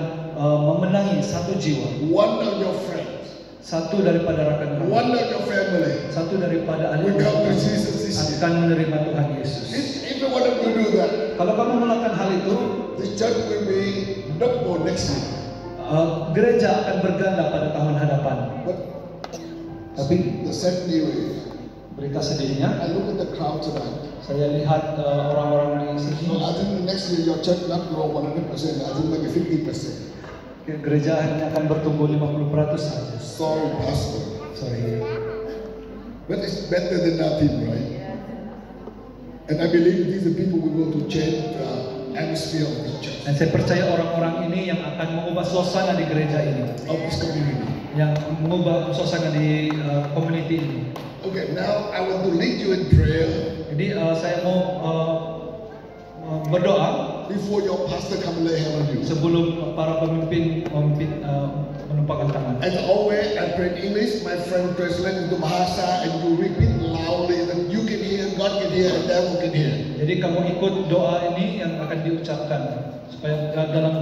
memenangi satu jiwa, one of your friends, satu daripada rekan kamu, one of your family satu daripada ahli will come to Jesus this year. akan menerima Tuhan Yesus. If you want to do that, Kalau kamu melakukan hal itu, the church will be not more next year. gereja akan berganda pada tahun hadapan. But Tapi the sad news is, berita sedihnya, I look at the crowd tonight. saya lihat orang-orang di sini. So I think next year your church not grow 100%. I think maybe 50%. Gereja hanya akan bertumbuh 50% saja. Sorry, pastor. Sorry. But it's better than nothing, right? And I believe these are people who will go to change the atmosphere of the church, Dan saya percaya orang-orang ini yang akan mengubah suasana di gereja ini, of this community. yang mengubah suasana di community ini. Okay, now I want to lead you in prayer Jadi saya mau berdoa before your pastor come and lay hand on you. sebelum para pemimpin menumpangkan tangan. As always, I pray in English. My friend translate into Bahasa, and you repeat loudly that you can hear, God can hear, and devil can hear. Jadi kamu ikut doa ini yang akan diucapkan supaya dalam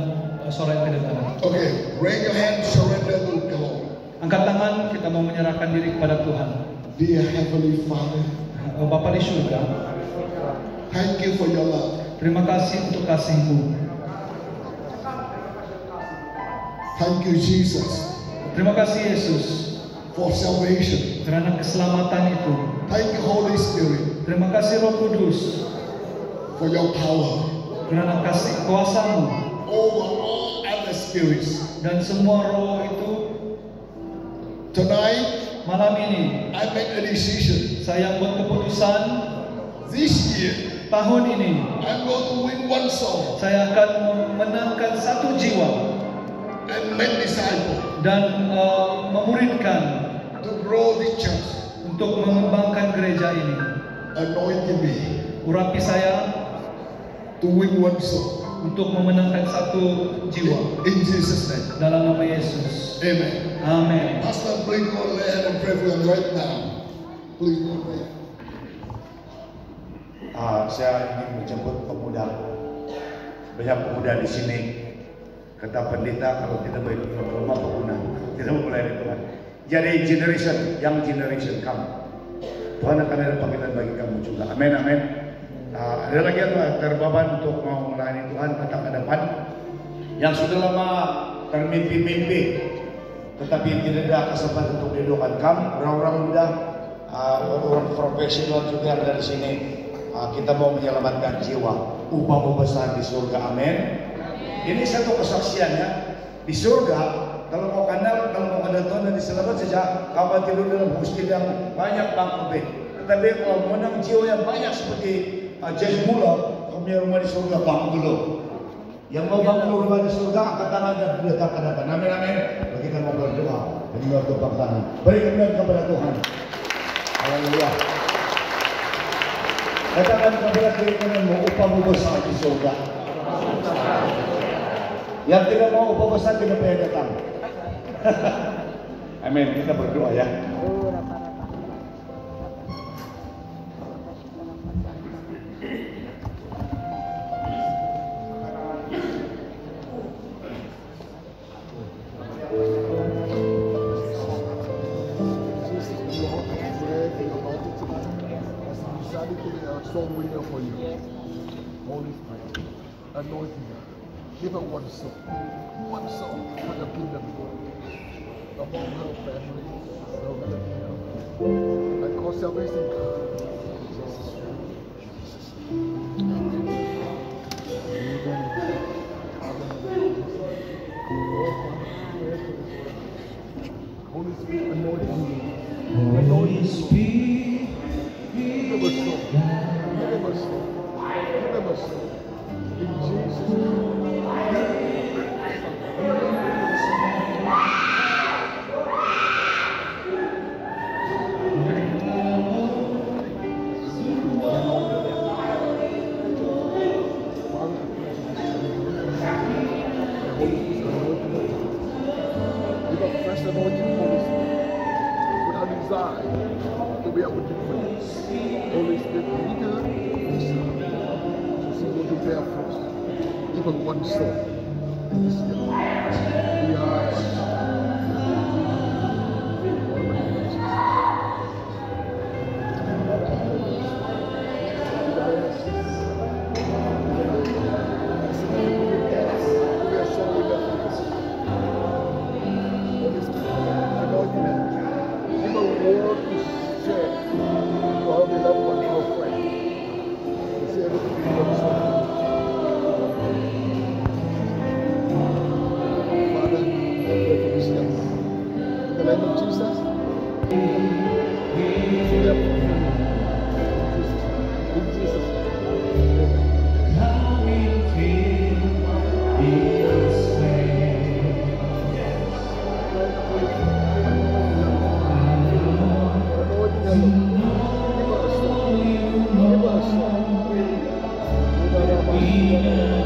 suara yang kedengaran. Okay, raise your hand, surrender to God. Angkat tangan, kita mau menyerahkan diri kepada Tuhan. Dear Heavenly Father, Bapa di surga, thank you for your love. terima kasih untuk kasih-Mu. Thank you, Jesus, Terima kasih Yesus for salvation. karena keselamatan itu. Thank you, Holy Spirit, Terima kasih Roh Kudus for your power karena kasih kuasa-Mu over all other spirits. dan semua roh itu. Tonight, Malam ini I make a decision. saya buat keputusan, This year, tahun ini I'm going to win one soul saya akan memenangkan satu jiwa and make disciples dan memuridkan to grow the church. untuk mengembangkan gereja ini. Anointing me Urapi saya to win one soul. untuk memenangkan satu jiwa In Jesus' name. dalam nama Yesus. Amen. Amin. Pastor, please go ahead and pray for them right now. Please go ahead. Saya ingin menjemput pemuda. Banyak pemuda di sini. Kata pendeta, kalau tidak baik ke rumah pengguna, tidak mau melayani Tuhan. Jadi young generation kamu. Tuhan akan ada panggilan bagi kamu juga. Amin, amin. Ada lagi yang terbaban untuk mau melayani Tuhan, datang ke depan. Yang sudah lama termimpi-mimpi, tetapi tidak ada kesempatan untuk didoakan. Orang-orang muda, orang profesional juga ada di sini. Kita mau menyelamatkan jiwa. Upahmu besar di surga. Amin. Ini satu kesaksiannya. Di surga, kalau mau kenal Tuhan dan diselamat saja, kamu tidur dalam hostel yang banyak bangkit. Tetapi kalau menang jiwa yang banyak seperti Jazz Mula, kamu punya rumah di surga banglo. Yang mau banglo rumah di surga, angkat tangan dan letakkan hadapan. Amin, amin. Kita mau berdoa dan juga tepuk tangan. Berikan kepada Tuhan. Haleluya. Katakan kepada diri kananmu, upahmu besar di surga. Yang tidak mau upah besar tidak payah datang. Amin. Kita berdoa ya. Soul winner for you. Holy Spirit, anointing her. Give her one soul for the kingdom of God. Among her family, her relative. I call salvation. Holy Spirit, anointing you. Holy Spirit, give her soul. Give us soul. Give us soul. In Jesus' name. Give us fresh anointing, Holy Spirit. Without desire to be able to pray. Holy Spirit, lead her. Prepare for us. Even one soul in this year. We are Give us